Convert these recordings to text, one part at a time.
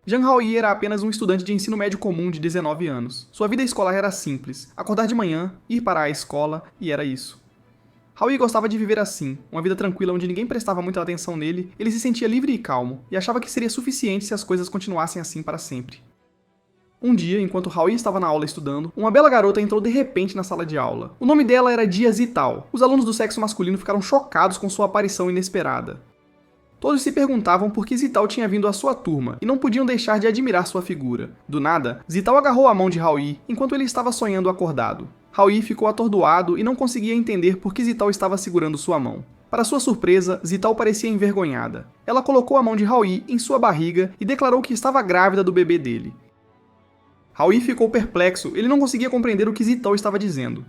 Zhang Haoyi era apenas um estudante de ensino médio comum de 19 anos. Sua vida escolar era simples: acordar de manhã, ir para a escola e era isso. Haoyi gostava de viver assim, uma vida tranquila onde ninguém prestava muita atenção nele, ele se sentia livre e calmo, e achava que seria suficiente se as coisas continuassem assim para sempre. Um dia, enquanto Haoyi estava na aula estudando, uma bela garota entrou de repente na sala de aula. O nome dela era Jia Zitao. Os alunos do sexo masculino ficaram chocados com sua aparição inesperada. Todos se perguntavam por que Zitao tinha vindo à sua turma, e não podiam deixar de admirar sua figura. Do nada, Zitao agarrou a mão de Haoyi enquanto ele estava sonhando acordado. Haoyi ficou atordoado e não conseguia entender por que Zitao estava segurando sua mão. Para sua surpresa, Zitao parecia envergonhada. Ela colocou a mão de Haoyi em sua barriga e declarou que estava grávida do bebê dele. Haoyi ficou perplexo, ele não conseguia compreender o que Zitao estava dizendo.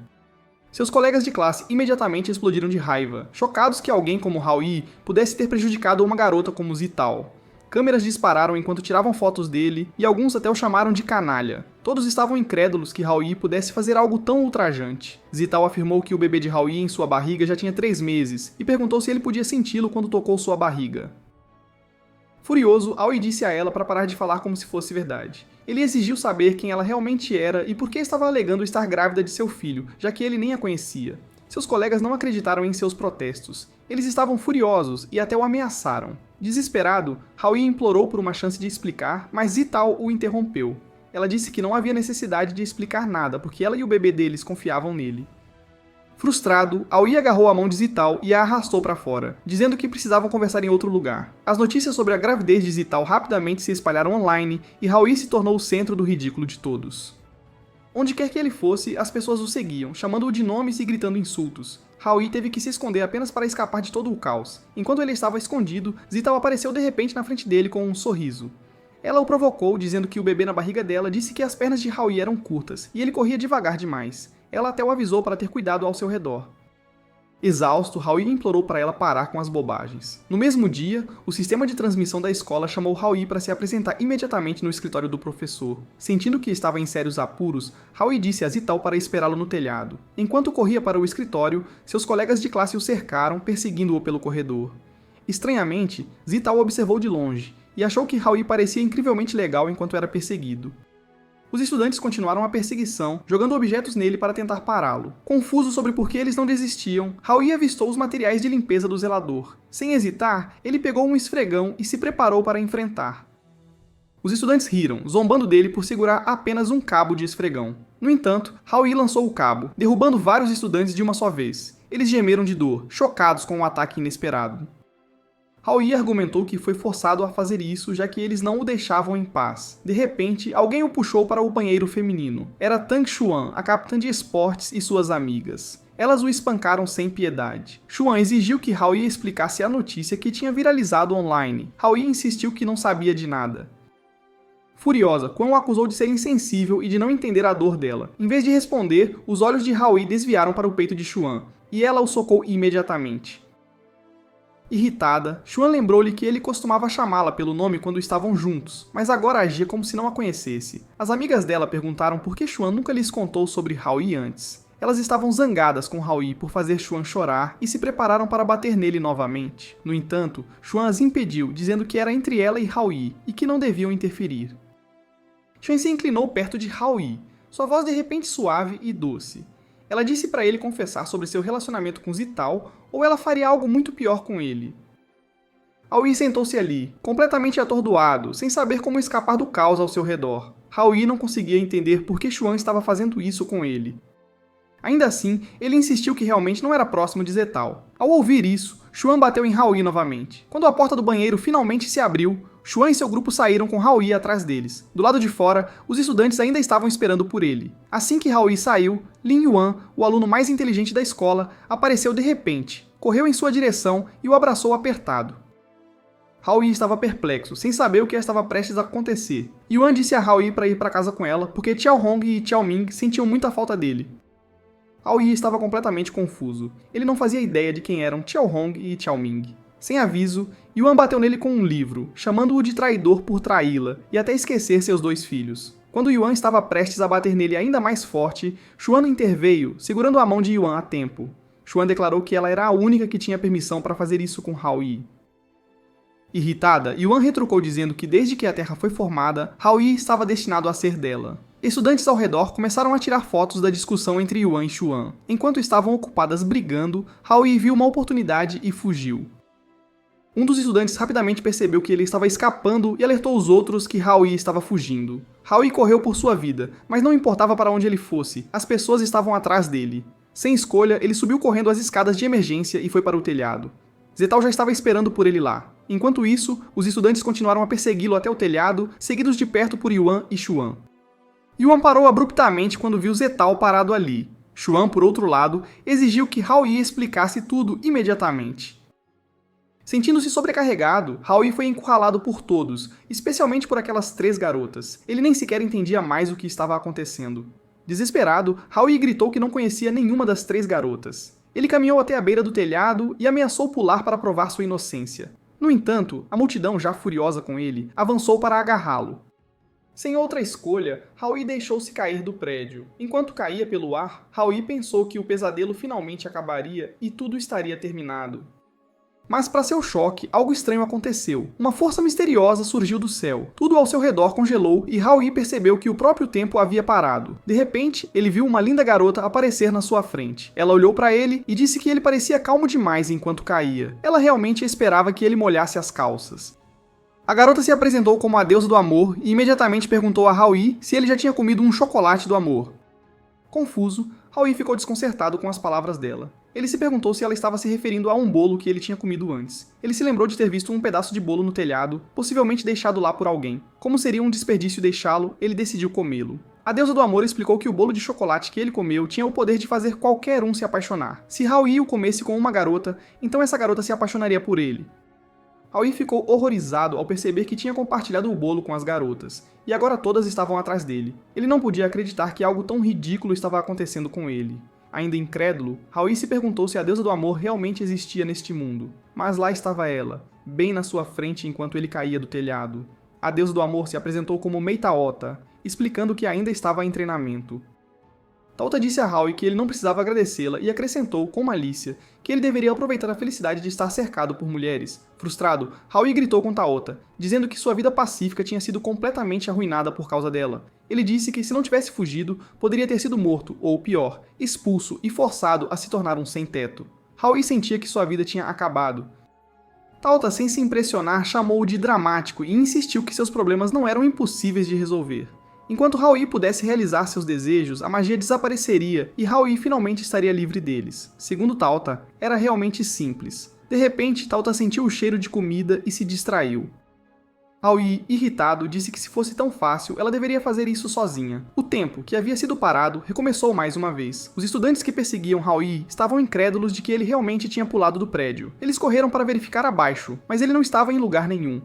Seus colegas de classe imediatamente explodiram de raiva, chocados que alguém como Haoyi pudesse ter prejudicado uma garota como Zitao. Câmeras dispararam enquanto tiravam fotos dele, e alguns até o chamaram de canalha. Todos estavam incrédulos que Haoyi pudesse fazer algo tão ultrajante. Zitao afirmou que o bebê de Haoyi em sua barriga já tinha 3 meses, e perguntou se ele podia senti-lo quando tocou sua barriga. Furioso, Haoyi disse a ela para parar de falar como se fosse verdade. Ele exigiu saber quem ela realmente era e por que estava alegando estar grávida de seu filho, já que ele nem a conhecia. Seus colegas não acreditaram em seus protestos. Eles estavam furiosos e até o ameaçaram. Desesperado, Haoyi implorou por uma chance de explicar, mas Zitao o interrompeu. Ela disse que não havia necessidade de explicar nada, porque ela e o bebê deles confiavam nele. Frustrado, Haoyi agarrou a mão de Zitao e a arrastou para fora, dizendo que precisavam conversar em outro lugar. As notícias sobre a gravidez de Zitao rapidamente se espalharam online e Haoyi se tornou o centro do ridículo de todos. Onde quer que ele fosse, as pessoas o seguiam, chamando-o de nomes e gritando insultos. Haoyi teve que se esconder apenas para escapar de todo o caos. Enquanto ele estava escondido, Zitao apareceu de repente na frente dele com um sorriso. Ela o provocou, dizendo que o bebê na barriga dela disse que as pernas de Haoyi eram curtas, e ele corria devagar demais. Ela até o avisou para ter cuidado ao seu redor. Exausto, Haoyi implorou para ela parar com as bobagens. No mesmo dia, o sistema de transmissão da escola chamou Haoyi para se apresentar imediatamente no escritório do professor. Sentindo que estava em sérios apuros, Haoyi disse a Zitao para esperá-lo no telhado. Enquanto corria para o escritório, seus colegas de classe o cercaram, perseguindo-o pelo corredor. Estranhamente, Zitao observou de longe, e achou que Haoyi parecia incrivelmente legal enquanto era perseguido. Os estudantes continuaram a perseguição, jogando objetos nele para tentar pará-lo. Confuso sobre por que eles não desistiam, Haoyi avistou os materiais de limpeza do zelador. Sem hesitar, ele pegou um esfregão e se preparou para enfrentar. Os estudantes riram, zombando dele por segurar apenas um cabo de esfregão. No entanto, Haoyi lançou o cabo, derrubando vários estudantes de uma só vez. Eles gemeram de dor, chocados com o ataque inesperado. Haoyi argumentou que foi forçado a fazer isso, já que eles não o deixavam em paz. De repente, alguém o puxou para o banheiro feminino. Era Tang Xuan, a capitã de esportes e suas amigas. Elas o espancaram sem piedade. Xuan exigiu que Haoyi explicasse a notícia que tinha viralizado online. Haoyi insistiu que não sabia de nada. Furiosa, Quan o acusou de ser insensível e de não entender a dor dela. Em vez de responder, os olhos de Haoyi desviaram para o peito de Xuan, e ela o socou imediatamente. Irritada, Xuan lembrou-lhe que ele costumava chamá-la pelo nome quando estavam juntos, mas agora agia como se não a conhecesse. As amigas dela perguntaram por que Xuan nunca lhes contou sobre Haoyi antes. Elas estavam zangadas com Haoyi por fazer Xuan chorar e se prepararam para bater nele novamente. No entanto, Xuan as impediu, dizendo que era entre ela e Haoyi e que não deviam interferir. Xuan se inclinou perto de Haoyi, sua voz de repente suave e doce. Ela disse para ele confessar sobre seu relacionamento com Zitao, ou ela faria algo muito pior com ele. Haoyi sentou-se ali, completamente atordoado, sem saber como escapar do caos ao seu redor. Haoyi não conseguia entender por que Xuan estava fazendo isso com ele. Ainda assim, ele insistiu que realmente não era próximo de Zitao. Ao ouvir isso, Xuan bateu em Haoyi novamente. Quando a porta do banheiro finalmente se abriu, Xuan e seu grupo saíram com Haoyi atrás deles. Do lado de fora, os estudantes ainda estavam esperando por ele. Assim que Haoyi saiu, Lin Yuan, o aluno mais inteligente da escola, apareceu de repente, correu em sua direção e o abraçou apertado. Haoyi estava perplexo, sem saber o que estava prestes a acontecer. Yuan disse a Haoyi para ir para casa com ela, porque Xiao Hong e Xiao Ming sentiam muita falta dele. Haoyi estava completamente confuso. Ele não fazia ideia de quem eram Xiao Hong e Xiao Ming. Sem aviso, Yuan bateu nele com um livro, chamando-o de traidor por traí-la e até esquecer seus 2 filhos. Quando Yuan estava prestes a bater nele ainda mais forte, Xuan interveio, segurando a mão de Yuan a tempo. Xuan declarou que ela era a única que tinha permissão para fazer isso com Haoyi. Irritada, Yuan retrucou dizendo que desde que a Terra foi formada, Haoyi estava destinado a ser dela. Estudantes ao redor começaram a tirar fotos da discussão entre Yuan e Xuan. Enquanto estavam ocupadas brigando, Haoyi viu uma oportunidade e fugiu. Um dos estudantes rapidamente percebeu que ele estava escapando e alertou os outros que Haoyi estava fugindo. Haoyi correu por sua vida, mas não importava para onde ele fosse, as pessoas estavam atrás dele. Sem escolha, ele subiu correndo as escadas de emergência e foi para o telhado. Zetao já estava esperando por ele lá. Enquanto isso, os estudantes continuaram a persegui-lo até o telhado, seguidos de perto por Yuan e Xuan. Yuan parou abruptamente quando viu Zetao parado ali. Xuan, por outro lado, exigiu que Haoyi explicasse tudo imediatamente. Sentindo-se sobrecarregado, Haoyi foi encurralado por todos, especialmente por aquelas 3 garotas. Ele nem sequer entendia mais o que estava acontecendo. Desesperado, Haoyi gritou que não conhecia nenhuma das 3 garotas. Ele caminhou até a beira do telhado e ameaçou pular para provar sua inocência. No entanto, a multidão, já furiosa com ele, avançou para agarrá-lo. Sem outra escolha, Haoyi deixou-se cair do prédio. Enquanto caía pelo ar, Haoyi pensou que o pesadelo finalmente acabaria e tudo estaria terminado. Mas, para seu choque, algo estranho aconteceu. Uma força misteriosa surgiu do céu. Tudo ao seu redor congelou e Haoyi percebeu que o próprio tempo havia parado. De repente, ele viu uma linda garota aparecer na sua frente. Ela olhou para ele e disse que ele parecia calmo demais enquanto caía. Ela realmente esperava que ele molhasse as calças. A garota se apresentou como a deusa do amor e imediatamente perguntou a Haoyi se ele já tinha comido um chocolate do amor. Confuso, Haoyi ficou desconcertado com as palavras dela. Ele se perguntou se ela estava se referindo a um bolo que ele tinha comido antes. Ele se lembrou de ter visto um pedaço de bolo no telhado, possivelmente deixado lá por alguém. Como seria um desperdício deixá-lo, ele decidiu comê-lo. A deusa do amor explicou que o bolo de chocolate que ele comeu tinha o poder de fazer qualquer um se apaixonar. Se Haoyi o comesse com uma garota, então essa garota se apaixonaria por ele. Haoyi ficou horrorizado ao perceber que tinha compartilhado o bolo com as garotas, e agora todas estavam atrás dele. Ele não podia acreditar que algo tão ridículo estava acontecendo com ele. Ainda incrédulo, Haoyi se perguntou se a deusa do amor realmente existia neste mundo. Mas lá estava ela, bem na sua frente enquanto ele caía do telhado. A deusa do amor se apresentou como Meitaota, explicando que ainda estava em treinamento. Taota disse a Haoyi que ele não precisava agradecê-la e acrescentou, com malícia, que ele deveria aproveitar a felicidade de estar cercado por mulheres. Frustrado, Haoyi gritou com Taota, dizendo que sua vida pacífica tinha sido completamente arruinada por causa dela. Ele disse que se não tivesse fugido, poderia ter sido morto, ou pior, expulso e forçado a se tornar um sem-teto. Haoyi sentia que sua vida tinha acabado. Taota, sem se impressionar, chamou-o de dramático e insistiu que seus problemas não eram impossíveis de resolver. Enquanto Haoyi pudesse realizar seus desejos, a magia desapareceria e Haoyi finalmente estaria livre deles. Segundo Taota, era realmente simples. De repente, Taota sentiu o cheiro de comida e se distraiu. Haoyi, irritado, disse que se fosse tão fácil, ela deveria fazer isso sozinha. O tempo, que havia sido parado, recomeçou mais uma vez. Os estudantes que perseguiam Haoyi estavam incrédulos de que ele realmente tinha pulado do prédio. Eles correram para verificar abaixo, mas ele não estava em lugar nenhum.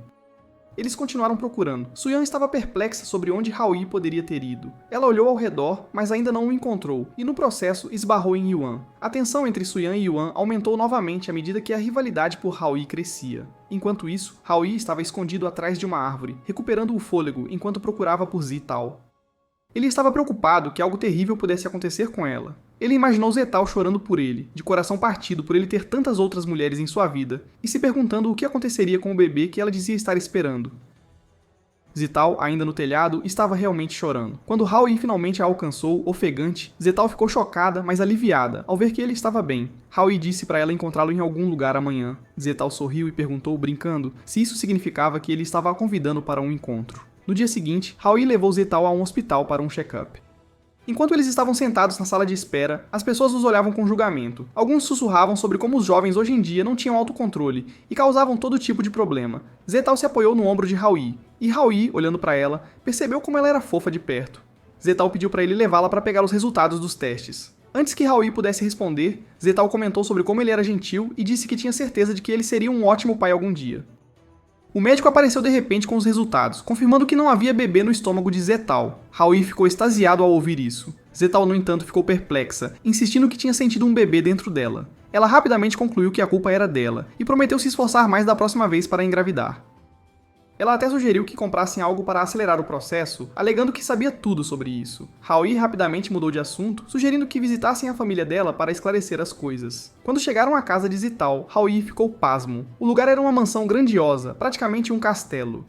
Eles continuaram procurando. Suyan estava perplexa sobre onde Haoyi poderia ter ido. Ela olhou ao redor, mas ainda não o encontrou, e no processo esbarrou em Yuan. A tensão entre Suyan e Yuan aumentou novamente à medida que a rivalidade por Haoyi crescia. Enquanto isso, Haoyi estava escondido atrás de uma árvore, recuperando o fôlego enquanto procurava por Zetao. Ele estava preocupado que algo terrível pudesse acontecer com ela. Ele imaginou Zetao chorando por ele, de coração partido por ele ter tantas outras mulheres em sua vida, e se perguntando o que aconteceria com o bebê que ela dizia estar esperando. Zetao, ainda no telhado, estava realmente chorando. Quando Haoyi finalmente a alcançou, ofegante, Zetao ficou chocada, mas aliviada, ao ver que ele estava bem. Haoyi disse para ela encontrá-lo em algum lugar amanhã. Zetao sorriu e perguntou, brincando, se isso significava que ele estava a convidando para um encontro. No dia seguinte, Haoyi levou Zetao a um hospital para um check-up. Enquanto eles estavam sentados na sala de espera, as pessoas os olhavam com julgamento. Alguns sussurravam sobre como os jovens hoje em dia não tinham autocontrole e causavam todo tipo de problema. Zetao se apoiou no ombro de Haoyi, e Haoyi, olhando para ela, percebeu como ela era fofa de perto. Zetao pediu para ele levá-la para pegar os resultados dos testes. Antes que Haoyi pudesse responder, Zetao comentou sobre como ele era gentil e disse que tinha certeza de que ele seria um ótimo pai algum dia. O médico apareceu de repente com os resultados, confirmando que não havia bebê no estômago de Zetao. Haoyi ficou extasiado ao ouvir isso. Zetao, no entanto, ficou perplexa, insistindo que tinha sentido um bebê dentro dela. Ela rapidamente concluiu que a culpa era dela, e prometeu se esforçar mais da próxima vez para engravidar. Ela até sugeriu que comprassem algo para acelerar o processo, alegando que sabia tudo sobre isso. Howie rapidamente mudou de assunto, sugerindo que visitassem a família dela para esclarecer as coisas. Quando chegaram à casa de Zital, Howie ficou pasmo. O lugar era uma mansão grandiosa, praticamente um castelo.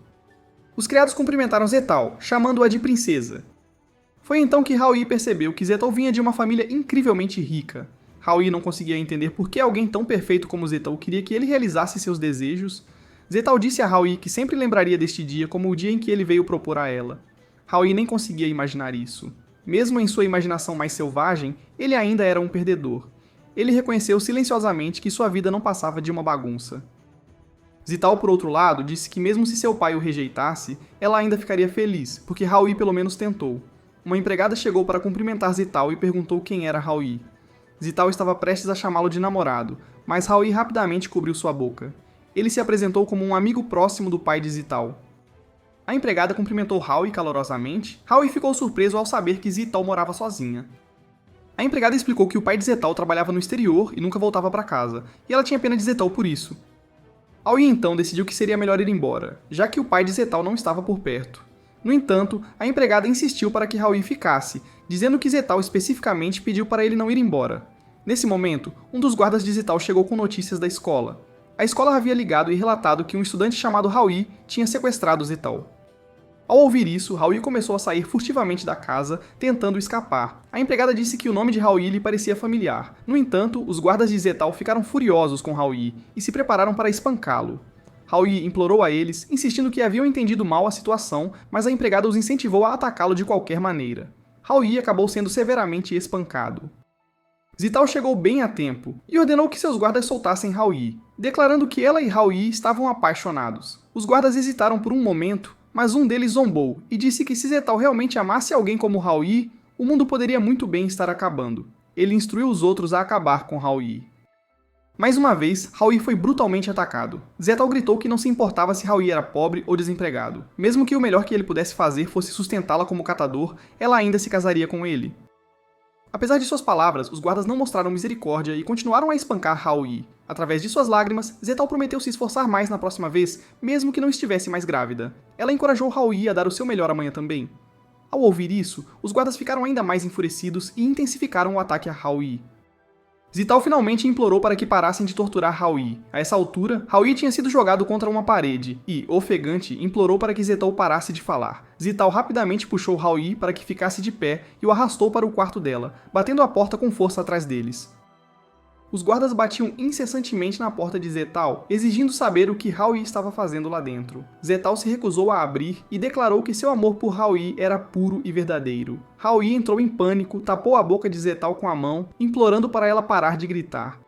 Os criados cumprimentaram Zital, chamando-a de princesa. Foi então que Howie percebeu que Zital vinha de uma família incrivelmente rica. Howie não conseguia entender por que alguém tão perfeito como Zital queria que ele realizasse seus desejos. Zital disse a Howie que sempre lembraria deste dia como o dia em que ele veio propor a ela. Howie nem conseguia imaginar isso. Mesmo em sua imaginação mais selvagem, ele ainda era um perdedor. Ele reconheceu silenciosamente que sua vida não passava de uma bagunça. Zital, por outro lado, disse que mesmo se seu pai o rejeitasse, ela ainda ficaria feliz, porque Howie pelo menos tentou. Uma empregada chegou para cumprimentar Zital e perguntou quem era Howie. Zital estava prestes a chamá-lo de namorado, mas Howie rapidamente cobriu sua boca. Ele se apresentou como um amigo próximo do pai de Zital. A empregada cumprimentou Howie calorosamente. Howie ficou surpreso ao saber que Zital morava sozinha. A empregada explicou que o pai de Zital trabalhava no exterior e nunca voltava para casa, e ela tinha pena de Zital por isso. Howie então decidiu que seria melhor ir embora, já que o pai de Zital não estava por perto. No entanto, a empregada insistiu para que Howie ficasse, dizendo que Zital especificamente pediu para ele não ir embora. Nesse momento, um dos guardas de Zital chegou com notícias da escola. A escola havia ligado e relatado que um estudante chamado Howie tinha sequestrado Zital. Ao ouvir isso, Howie começou a sair furtivamente da casa, tentando escapar. A empregada disse que o nome de Howie lhe parecia familiar. No entanto, os guardas de Zital ficaram furiosos com Howie e se prepararam para espancá-lo. Howie implorou a eles, insistindo que haviam entendido mal a situação, mas a empregada os incentivou a atacá-lo de qualquer maneira. Howie acabou sendo severamente espancado. Zital chegou bem a tempo e ordenou que seus guardas soltassem Howie, declarando que ela e Howie estavam apaixonados. Os guardas hesitaram por um momento, mas um deles zombou e disse que se Zital realmente amasse alguém como Howie, o mundo poderia muito bem estar acabando. Ele instruiu os outros a acabar com Howie. Mais uma vez, Howie foi brutalmente atacado. Zital gritou que não se importava se Howie era pobre ou desempregado. Mesmo que o melhor que ele pudesse fazer fosse sustentá-la como catador, ela ainda se casaria com ele. Apesar de suas palavras, os guardas não mostraram misericórdia e continuaram a espancar Howie. Através de suas lágrimas, Zital prometeu se esforçar mais na próxima vez, mesmo que não estivesse mais grávida. Ela encorajou Howie a dar o seu melhor amanhã também. Ao ouvir isso, os guardas ficaram ainda mais enfurecidos e intensificaram o ataque a Howie. Zital finalmente implorou para que parassem de torturar Howie. A essa altura, Howie tinha sido jogado contra uma parede e, ofegante, implorou para que Zital parasse de falar. Zital rapidamente puxou Howie para que ficasse de pé e o arrastou para o quarto dela, batendo a porta com força atrás deles. Os guardas batiam incessantemente na porta de Zital, exigindo saber o que Howie estava fazendo lá dentro. Zital se recusou a abrir e declarou que seu amor por Howie era puro e verdadeiro. Howie entrou em pânico, tapou a boca de Zital com a mão, implorando para ela parar de gritar.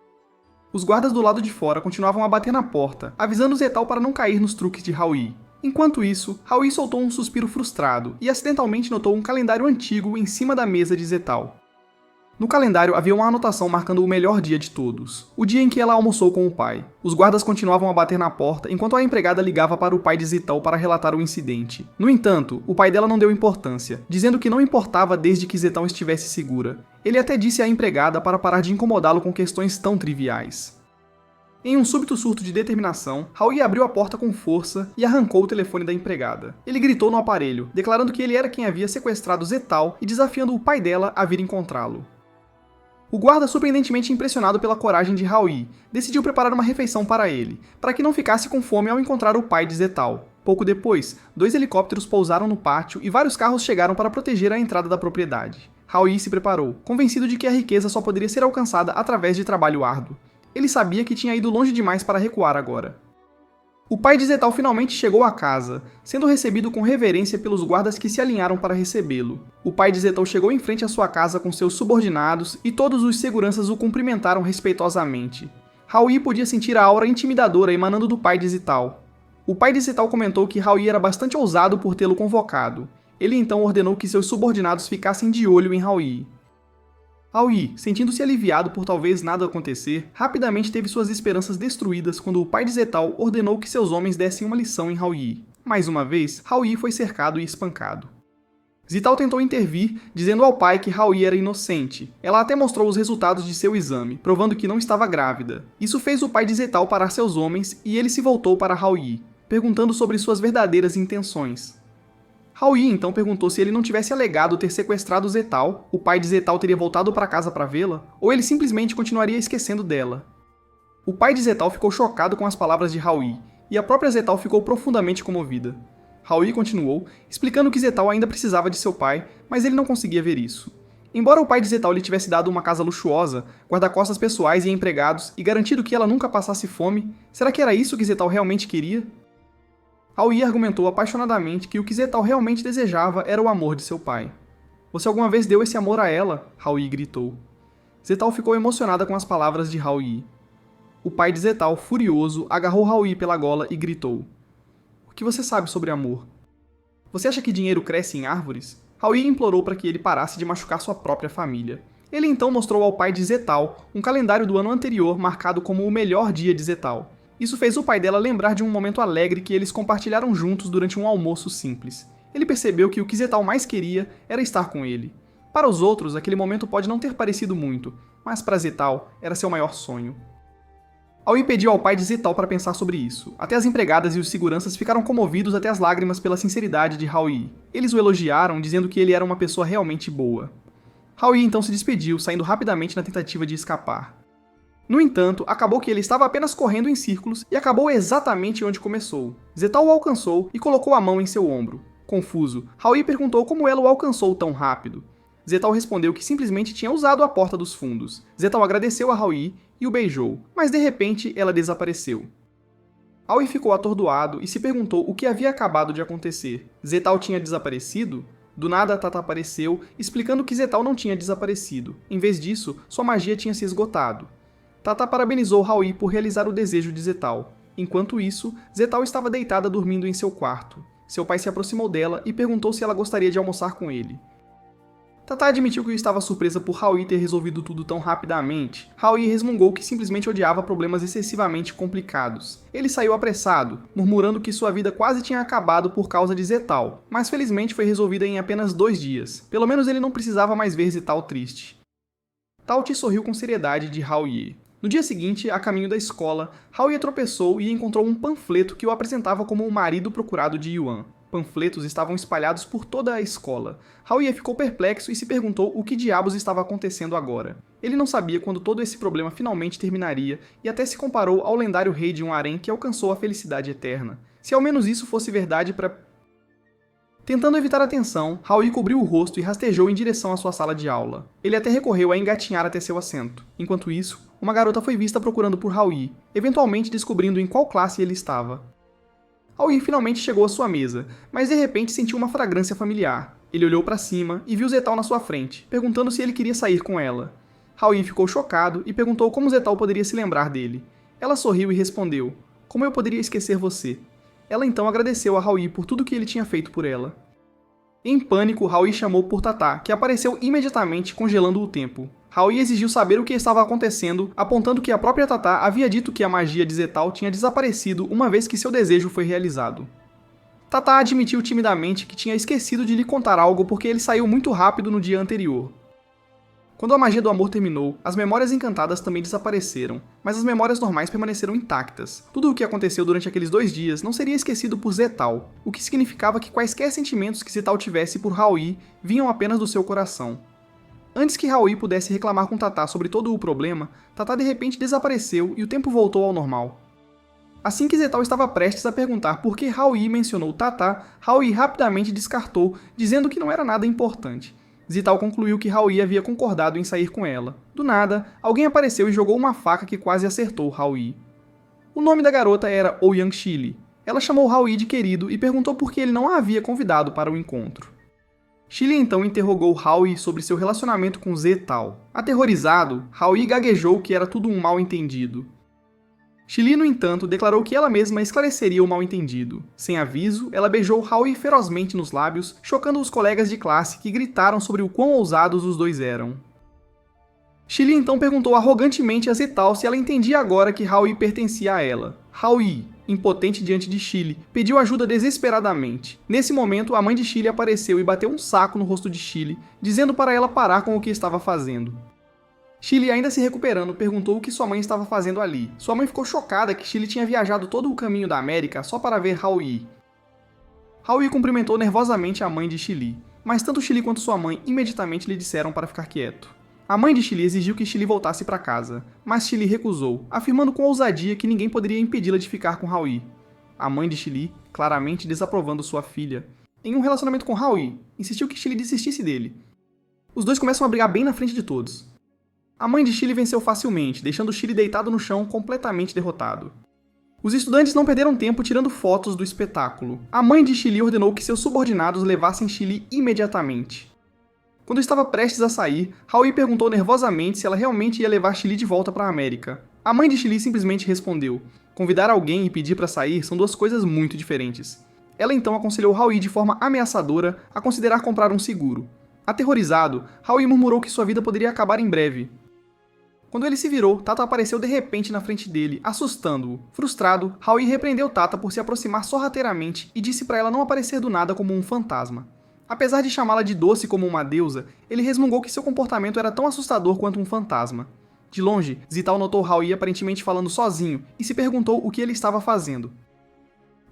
Os guardas do lado de fora continuavam a bater na porta, avisando Zital para não cair nos truques de Howie. Enquanto isso, Howie soltou um suspiro frustrado e acidentalmente notou um calendário antigo em cima da mesa de Zital. No calendário havia uma anotação marcando o melhor dia de todos, o dia em que ela almoçou com o pai. Os guardas continuavam a bater na porta enquanto a empregada ligava para o pai de Zital para relatar o incidente. No entanto, o pai dela não deu importância, dizendo que não importava desde que Zital estivesse segura. Ele até disse à empregada para parar de incomodá-lo com questões tão triviais. Em um súbito surto de determinação, Howie abriu a porta com força e arrancou o telefone da empregada. Ele gritou no aparelho, declarando que ele era quem havia sequestrado Zital e desafiando o pai dela a vir encontrá-lo. O guarda, surpreendentemente impressionado pela coragem de Howie, decidiu preparar uma refeição para ele, para que não ficasse com fome ao encontrar o pai de Zital. Pouco depois, 2 helicópteros pousaram no pátio e vários carros chegaram para proteger a entrada da propriedade. Howie se preparou, convencido de que a riqueza só poderia ser alcançada através de trabalho árduo. Ele sabia que tinha ido longe demais para recuar agora. O pai de Zital finalmente chegou à casa, sendo recebido com reverência pelos guardas que se alinharam para recebê-lo. O pai de Zital chegou em frente à sua casa com seus subordinados e todos os seguranças o cumprimentaram respeitosamente. Howie podia sentir a aura intimidadora emanando do pai de Zital. O pai de Zital comentou que Howie era bastante ousado por tê-lo convocado. Ele então ordenou que seus subordinados ficassem de olho em Howie. Howie, sentindo-se aliviado por talvez nada acontecer, rapidamente teve suas esperanças destruídas quando o pai de Zital ordenou que seus homens dessem uma lição em Howie. Mais uma vez, Howie foi cercado e espancado. Zital tentou intervir, dizendo ao pai que Howie era inocente. Ela até mostrou os resultados de seu exame, provando que não estava grávida. Isso fez o pai de Zital parar seus homens e ele se voltou para Howie. perguntando sobre suas verdadeiras intenções. Haoyi então perguntou se ele não tivesse alegado ter sequestrado Zetal, o pai de Zetal teria voltado para casa para vê-la, ou ele simplesmente continuaria esquecendo dela. O pai de Zetal ficou chocado com as palavras de Haoyi, e a própria Zetal ficou profundamente comovida. Haoyi continuou, explicando que Zetal ainda precisava de seu pai, mas ele não conseguia ver isso. Embora o pai de Zetal lhe tivesse dado uma casa luxuosa, guarda-costas pessoais e empregados, e garantido que ela nunca passasse fome, será que era isso que Zetal realmente queria? Haoyi argumentou apaixonadamente que o que Zetal realmente desejava era o amor de seu pai. Você alguma vez deu esse amor a ela? Haoyi gritou. Zetal ficou emocionada com as palavras de Haoyi. O pai de Zetal, furioso, agarrou Haoyi pela gola e gritou. O que você sabe sobre amor? Você acha que dinheiro cresce em árvores? Haoyi implorou para que ele parasse de machucar sua própria família. Ele então mostrou ao pai de Zetal um calendário do ano anterior marcado como o melhor dia de Zetal. Isso fez o pai dela lembrar de um momento alegre que eles compartilharam juntos durante um almoço simples. Ele percebeu que o que Zetal mais queria era estar com ele. Para os outros, aquele momento pode não ter parecido muito, mas para Zetal era seu maior sonho. Haoyi pediu ao pai de Zetal para pensar sobre isso. Até as empregadas e os seguranças ficaram comovidos até as lágrimas pela sinceridade de Haoyi. Eles o elogiaram, dizendo que ele era uma pessoa realmente boa. Haoyi então se despediu, saindo rapidamente na tentativa de escapar. No entanto, acabou que ele estava apenas correndo em círculos e acabou exatamente onde começou. Zetal o alcançou e colocou a mão em seu ombro. Confuso, Haoyi perguntou como ela o alcançou tão rápido. Zetal respondeu que simplesmente tinha usado a porta dos fundos. Zetal agradeceu a Haoyi e o beijou, mas de repente ela desapareceu. Haoyi ficou atordoado e se perguntou o que havia acabado de acontecer. Zetal tinha desaparecido? Do nada, Tata apareceu, explicando que Zetal não tinha desaparecido. Em vez disso, sua magia tinha se esgotado. Tata parabenizou Haoyi por realizar o desejo de Zetal. Enquanto isso, Zetal estava deitada dormindo em seu quarto. Seu pai se aproximou dela e perguntou se ela gostaria de almoçar com ele. Tata admitiu que estava surpresa por Haoyi ter resolvido tudo tão rapidamente. Haoyi resmungou que simplesmente odiava problemas excessivamente complicados. Ele saiu apressado, murmurando que sua vida quase tinha acabado por causa de Zetal, mas felizmente foi resolvida em apenas 2 dias. Pelo menos ele não precisava mais ver Zetal triste. Taoti sorriu com seriedade de Haoyi. No dia seguinte, a caminho da escola, Haoyi tropeçou e encontrou um panfleto que o apresentava como o marido procurado de Yuan. Panfletos estavam espalhados por toda a escola. Haoyi ficou perplexo e se perguntou o que diabos estava acontecendo agora. Ele não sabia quando todo esse problema finalmente terminaria e até se comparou ao lendário rei de um harém que alcançou a felicidade eterna. Se ao menos isso fosse verdade para... Tentando evitar a tensão, Haoyi cobriu o rosto e rastejou em direção à sua sala de aula. Ele até recorreu a engatinhar até seu assento. Enquanto isso, uma garota foi vista procurando por Haoyi, eventualmente descobrindo em qual classe ele estava. Haoyi finalmente chegou à sua mesa, mas de repente sentiu uma fragrância familiar. Ele olhou para cima e viu Zetal na sua frente, perguntando se ele queria sair com ela. Haoyi ficou chocado e perguntou como Zetal poderia se lembrar dele. Ela sorriu e respondeu, como eu poderia esquecer você? Ela então agradeceu a Haoyi por tudo que ele tinha feito por ela. Em pânico, Haoyi chamou por Tata, que apareceu imediatamente congelando o tempo. Haoyi exigiu saber o que estava acontecendo, apontando que a própria Tata havia dito que a magia de Zetal tinha desaparecido uma vez que seu desejo foi realizado. Tata admitiu timidamente que tinha esquecido de lhe contar algo porque ele saiu muito rápido no dia anterior. Quando a magia do amor terminou, as memórias encantadas também desapareceram, mas as memórias normais permaneceram intactas. Tudo o que aconteceu durante aqueles 2 dias não seria esquecido por Zetal, o que significava que quaisquer sentimentos que Zetal tivesse por Haoyi vinham apenas do seu coração. Antes que Haoyi pudesse reclamar com Tata sobre todo o problema, Tata de repente desapareceu e o tempo voltou ao normal. Assim que Zetal estava prestes a perguntar por que Haoyi mencionou Tata, Haoyi rapidamente descartou, dizendo que não era nada importante. Zetal concluiu que Haoyi havia concordado em sair com ela. Do nada, alguém apareceu e jogou uma faca que quase acertou Haoyi. O nome da garota era Ouyang Shili. Ela chamou Haoyi de querido e perguntou por que ele não a havia convidado para o encontro. Shili então interrogou Haoyi sobre seu relacionamento com Zetal. Aterrorizado, Haoyi gaguejou que era tudo um mal-entendido. Shili, no entanto, declarou que ela mesma esclareceria o mal-entendido. Sem aviso, ela beijou Haoyi ferozmente nos lábios, chocando os colegas de classe que gritaram sobre o quão ousados os dois eram. Shili então perguntou arrogantemente a Zetal se ela entendia agora que Haoyi pertencia a ela. Haoyi, impotente diante de Shili, pediu ajuda desesperadamente. Nesse momento, a mãe de Shili apareceu e bateu um saco no rosto de Shili, dizendo para ela parar com o que estava fazendo. Chile, ainda se recuperando, perguntou o que sua mãe estava fazendo ali. Sua mãe ficou chocada que Chile tinha viajado todo o caminho da América só para ver Haoyi. Haoyi cumprimentou nervosamente a mãe de Chile, mas tanto Chile quanto sua mãe imediatamente lhe disseram para ficar quieto. A mãe de Chile exigiu que Chile voltasse para casa, mas Chile recusou, afirmando com ousadia que ninguém poderia impedi-la de ficar com Haoyi. A mãe de Chile, claramente desaprovando sua filha, em um relacionamento com Haoyi, insistiu que Chile desistisse dele. Os dois começam a brigar bem na frente de todos. A mãe de Chile venceu facilmente, deixando Chile deitado no chão completamente derrotado. Os estudantes não perderam tempo tirando fotos do espetáculo. A mãe de Chile ordenou que seus subordinados levassem Chile imediatamente. Quando estava prestes a sair, Haoyi perguntou nervosamente se ela realmente ia levar Chile de volta para a América. A mãe de Chile simplesmente respondeu: convidar alguém e pedir para sair são duas coisas muito diferentes. Ela então aconselhou Haoyi de forma ameaçadora a considerar comprar um seguro. Aterrorizado, Haoyi murmurou que sua vida poderia acabar em breve. Quando ele se virou, Tata apareceu de repente na frente dele, assustando-o. Frustrado, Haoyi repreendeu Tata por se aproximar sorrateiramente e disse para ela não aparecer do nada como um fantasma. Apesar de chamá-la de doce como uma deusa, ele resmungou que seu comportamento era tão assustador quanto um fantasma. De longe, Zital notou Haoyi aparentemente falando sozinho e se perguntou o que ele estava fazendo.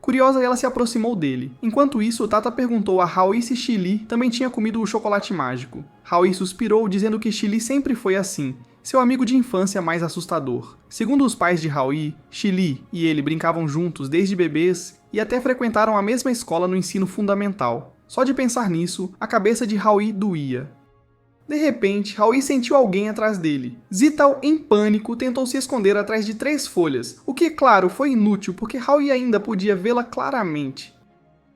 Curiosa, ela se aproximou dele. Enquanto isso, Tata perguntou a Haoyi se Chile também tinha comido o chocolate mágico. Haoyi suspirou, dizendo que Chile sempre foi assim, seu amigo de infância mais assustador. Segundo os pais de Haoyi, Chile e ele brincavam juntos desde bebês e até frequentaram a mesma escola no ensino fundamental. Só de pensar nisso, a cabeça de Haoyi doía. De repente, Haoyi sentiu alguém atrás dele. Zital, em pânico, tentou se esconder atrás de 3 folhas, o que, claro, foi inútil porque Haoyi ainda podia vê-la claramente.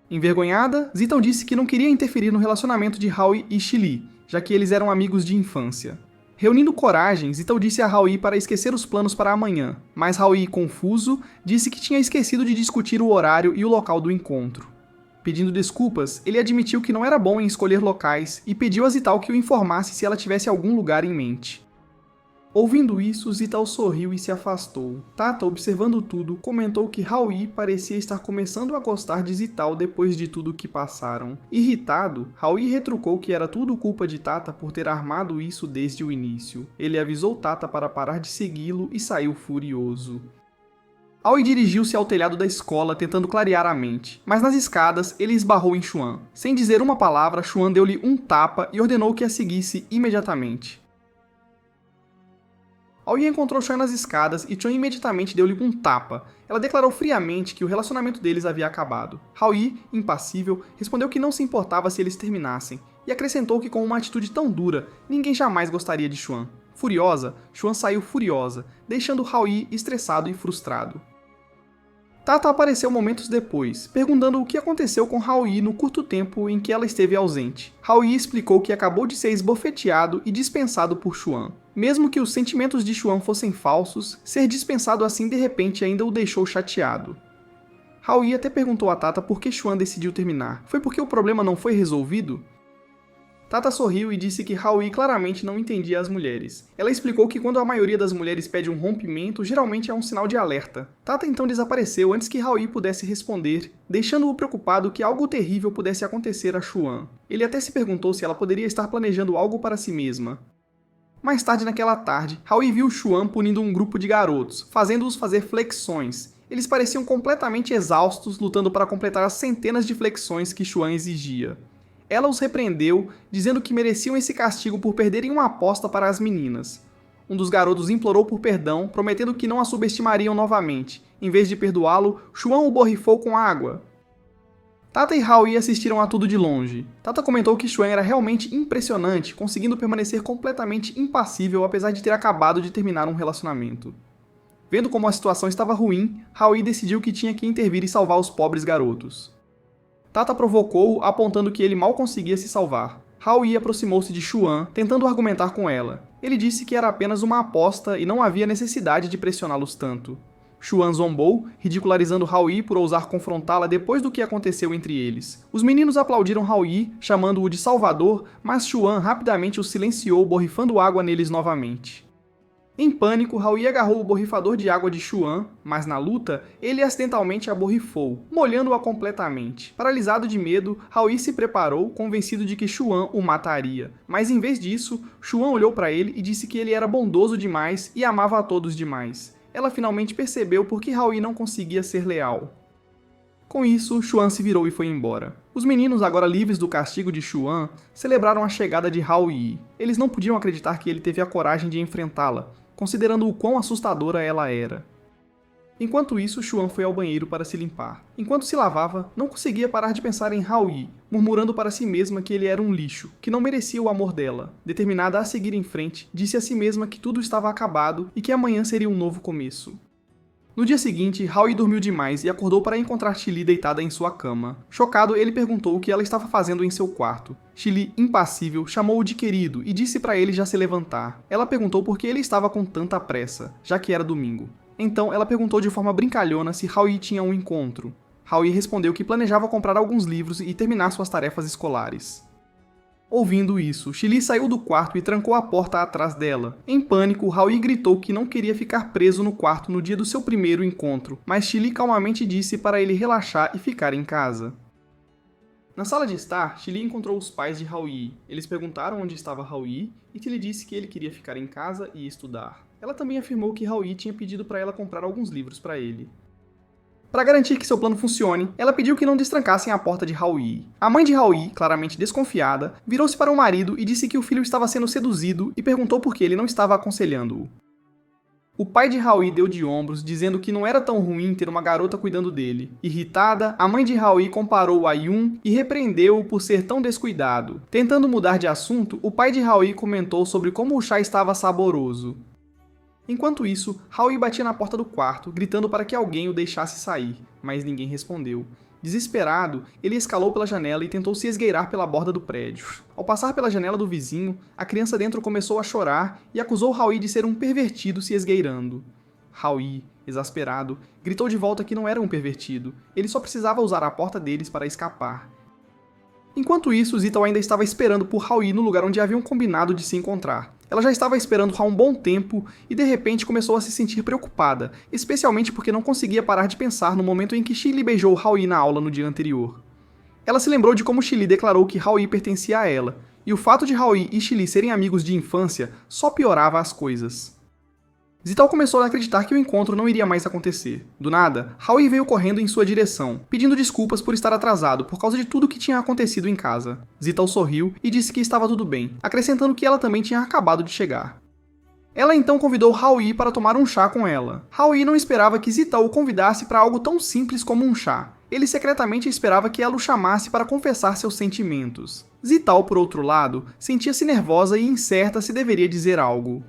Envergonhada, Zital disse que não queria interferir no relacionamento de Haoyi e Chile, já que eles eram amigos de infância. Reunindo coragem, Zital disse a Haoyi para esquecer os planos para amanhã, mas Haoyi, confuso, disse que tinha esquecido de discutir o horário e o local do encontro. Pedindo desculpas, ele admitiu que não era bom em escolher locais e pediu a Zital que o informasse se ela tivesse algum lugar em mente. Ouvindo isso, Zital sorriu e se afastou. Tata, observando tudo, comentou que Haoyi parecia estar começando a gostar de Zital depois de tudo que passaram. Irritado, Haoyi retrucou que era tudo culpa de Tata por ter armado isso desde o início. Ele avisou Tata para parar de segui-lo e saiu furioso. Haoyi dirigiu-se ao telhado da escola tentando clarear a mente, mas nas escadas ele esbarrou em Xuan. Sem dizer uma palavra, Xuan deu-lhe um tapa e ordenou que a seguisse imediatamente. Haoyi encontrou Xuan nas escadas e Xuan imediatamente deu-lhe um tapa. Ela declarou friamente que o relacionamento deles havia acabado. Haoyi, impassível, respondeu que não se importava se eles terminassem, e acrescentou que com uma atitude tão dura, ninguém jamais gostaria de Xuan. Furiosa, Xuan saiu furiosa, deixando Haoyi estressado e frustrado. Tata apareceu momentos depois, perguntando o que aconteceu com Haoyi no curto tempo em que ela esteve ausente. Haoyi explicou que acabou de ser esbofeteado e dispensado por Xuan. Mesmo que os sentimentos de Xuan fossem falsos, ser dispensado assim de repente ainda o deixou chateado. Haoyi até perguntou a Tata por que Xuan decidiu terminar. Foi porque o problema não foi resolvido? Tata sorriu e disse que Haoyi claramente não entendia as mulheres. Ela explicou que quando a maioria das mulheres pede um rompimento, geralmente é um sinal de alerta. Tata então desapareceu antes que Haoyi pudesse responder, deixando-o preocupado que algo terrível pudesse acontecer a Xuan. Ele até se perguntou se ela poderia estar planejando algo para si mesma. Mais tarde naquela tarde, Haoyi viu Xuan punindo um grupo de garotos, fazendo-os fazer flexões. Eles pareciam completamente exaustos, lutando para completar as centenas de flexões que Xuan exigia. Ela os repreendeu, dizendo que mereciam esse castigo por perderem uma aposta para as meninas. Um dos garotos implorou por perdão, prometendo que não a subestimariam novamente. Em vez de perdoá-lo, Xuan o borrifou com água. Tata e Haoyi assistiram a tudo de longe. Tata comentou que Xuan era realmente impressionante, conseguindo permanecer completamente impassível apesar de ter acabado de terminar um relacionamento. Vendo como a situação estava ruim, Haoyi decidiu que tinha que intervir e salvar os pobres garotos. Tata provocou-o, apontando que ele mal conseguia se salvar. Haoyi aproximou-se de Xuan, tentando argumentar com ela. Ele disse que era apenas uma aposta e não havia necessidade de pressioná-los tanto. Xuan zombou, ridicularizando Haoyi por ousar confrontá-la depois do que aconteceu entre eles. Os meninos aplaudiram Haoyi, chamando-o de salvador, mas Xuan rapidamente os silenciou, borrifando água neles novamente. Em pânico, Haoyi agarrou o borrifador de água de Xuan, mas na luta, ele acidentalmente a borrifou, molhando-a completamente. Paralisado de medo, Haoyi se preparou, convencido de que Xuan o mataria. Mas em vez disso, Xuan olhou para ele e disse que ele era bondoso demais e amava a todos demais. Ela finalmente percebeu por que Haoyi não conseguia ser leal. Com isso, Xuan se virou e foi embora. Os meninos, agora livres do castigo de Xuan, celebraram a chegada de Haoyi. Eles não podiam acreditar que ele teve a coragem de enfrentá-la, considerando o quão assustadora ela era. Enquanto isso, Xuan foi ao banheiro para se limpar. Enquanto se lavava, não conseguia parar de pensar em Haoyi, murmurando para si mesma que ele era um lixo, que não merecia o amor dela. Determinada a seguir em frente, disse a si mesma que tudo estava acabado e que amanhã seria um novo começo. No dia seguinte, Haoyi dormiu demais e acordou para encontrar Chili deitada em sua cama. Chocado, ele perguntou o que ela estava fazendo em seu quarto. Chili, impassível, chamou-o de querido e disse para ele já se levantar. Ela perguntou por que ele estava com tanta pressa, já que era domingo. Então, ela perguntou de forma brincalhona se Haoyi tinha um encontro. Haoyi respondeu que planejava comprar alguns livros e terminar suas tarefas escolares. Ouvindo isso, Chili saiu do quarto e trancou a porta atrás dela. Em pânico, Haoyi gritou que não queria ficar preso no quarto no dia do seu primeiro encontro, mas Chili calmamente disse para ele relaxar e ficar em casa. Na sala de estar, Chili encontrou os pais de Haoyi. Eles perguntaram onde estava Haoyi e Chili disse que ele queria ficar em casa e estudar. Ela também afirmou que Haoyi tinha pedido para ela comprar alguns livros para ele. Para garantir que seu plano funcione, ela pediu que não destrancassem a porta de Haoyi. A mãe de Haoyi, claramente desconfiada, virou-se para o marido e disse que o filho estava sendo seduzido e perguntou por que ele não estava aconselhando-o. O pai de Haoyi deu de ombros, dizendo que não era tão ruim ter uma garota cuidando dele. Irritada, a mãe de Haoyi comparou-o a Yun e repreendeu-o por ser tão descuidado. Tentando mudar de assunto, o pai de Haoyi comentou sobre como o chá estava saboroso. Enquanto isso, Haoyi batia na porta do quarto, gritando para que alguém o deixasse sair, mas ninguém respondeu. Desesperado, ele escalou pela janela e tentou se esgueirar pela borda do prédio. Ao passar pela janela do vizinho, a criança dentro começou a chorar e acusou Haoyi de ser um pervertido se esgueirando. Haoyi, exasperado, gritou de volta que não era um pervertido, ele só precisava usar a porta deles para escapar. Enquanto isso, Zital ainda estava esperando por Haoyi no lugar onde haviam combinado de se encontrar. Ela já estava esperando há um bom tempo e de repente começou a se sentir preocupada, especialmente porque não conseguia parar de pensar no momento em que Chili beijou Haoyi na aula no dia anterior. Ela se lembrou de como Chili declarou que Haoyi pertencia a ela, e o fato de Haoyi e Chili serem amigos de infância só piorava as coisas. Zital começou a acreditar que o encontro não iria mais acontecer. Do nada, Haoyi veio correndo em sua direção, pedindo desculpas por estar atrasado por causa de tudo o que tinha acontecido em casa. Zital sorriu e disse que estava tudo bem, acrescentando que ela também tinha acabado de chegar. Ela então convidou Haoyi para tomar um chá com ela. Haoyi não esperava que Zital o convidasse para algo tão simples como um chá. Ele secretamente esperava que ela o chamasse para confessar seus sentimentos. Zital, por outro lado, sentia-se nervosa e incerta se deveria dizer algo.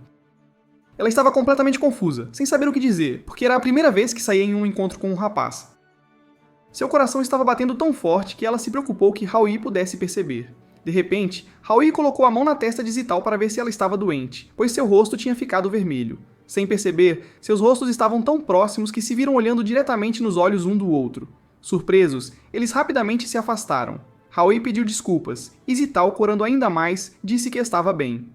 Ela estava completamente confusa, sem saber o que dizer, porque era a primeira vez que saía em um encontro com um rapaz. Seu coração estava batendo tão forte que ela se preocupou que Haoyi pudesse perceber. De repente, Haoyi colocou a mão na testa de Zital para ver se ela estava doente, pois seu rosto tinha ficado vermelho. Sem perceber, seus rostos estavam tão próximos que se viram olhando diretamente nos olhos um do outro. Surpresos, eles rapidamente se afastaram. Haoyi pediu desculpas, e Zital, corando ainda mais, disse que estava bem.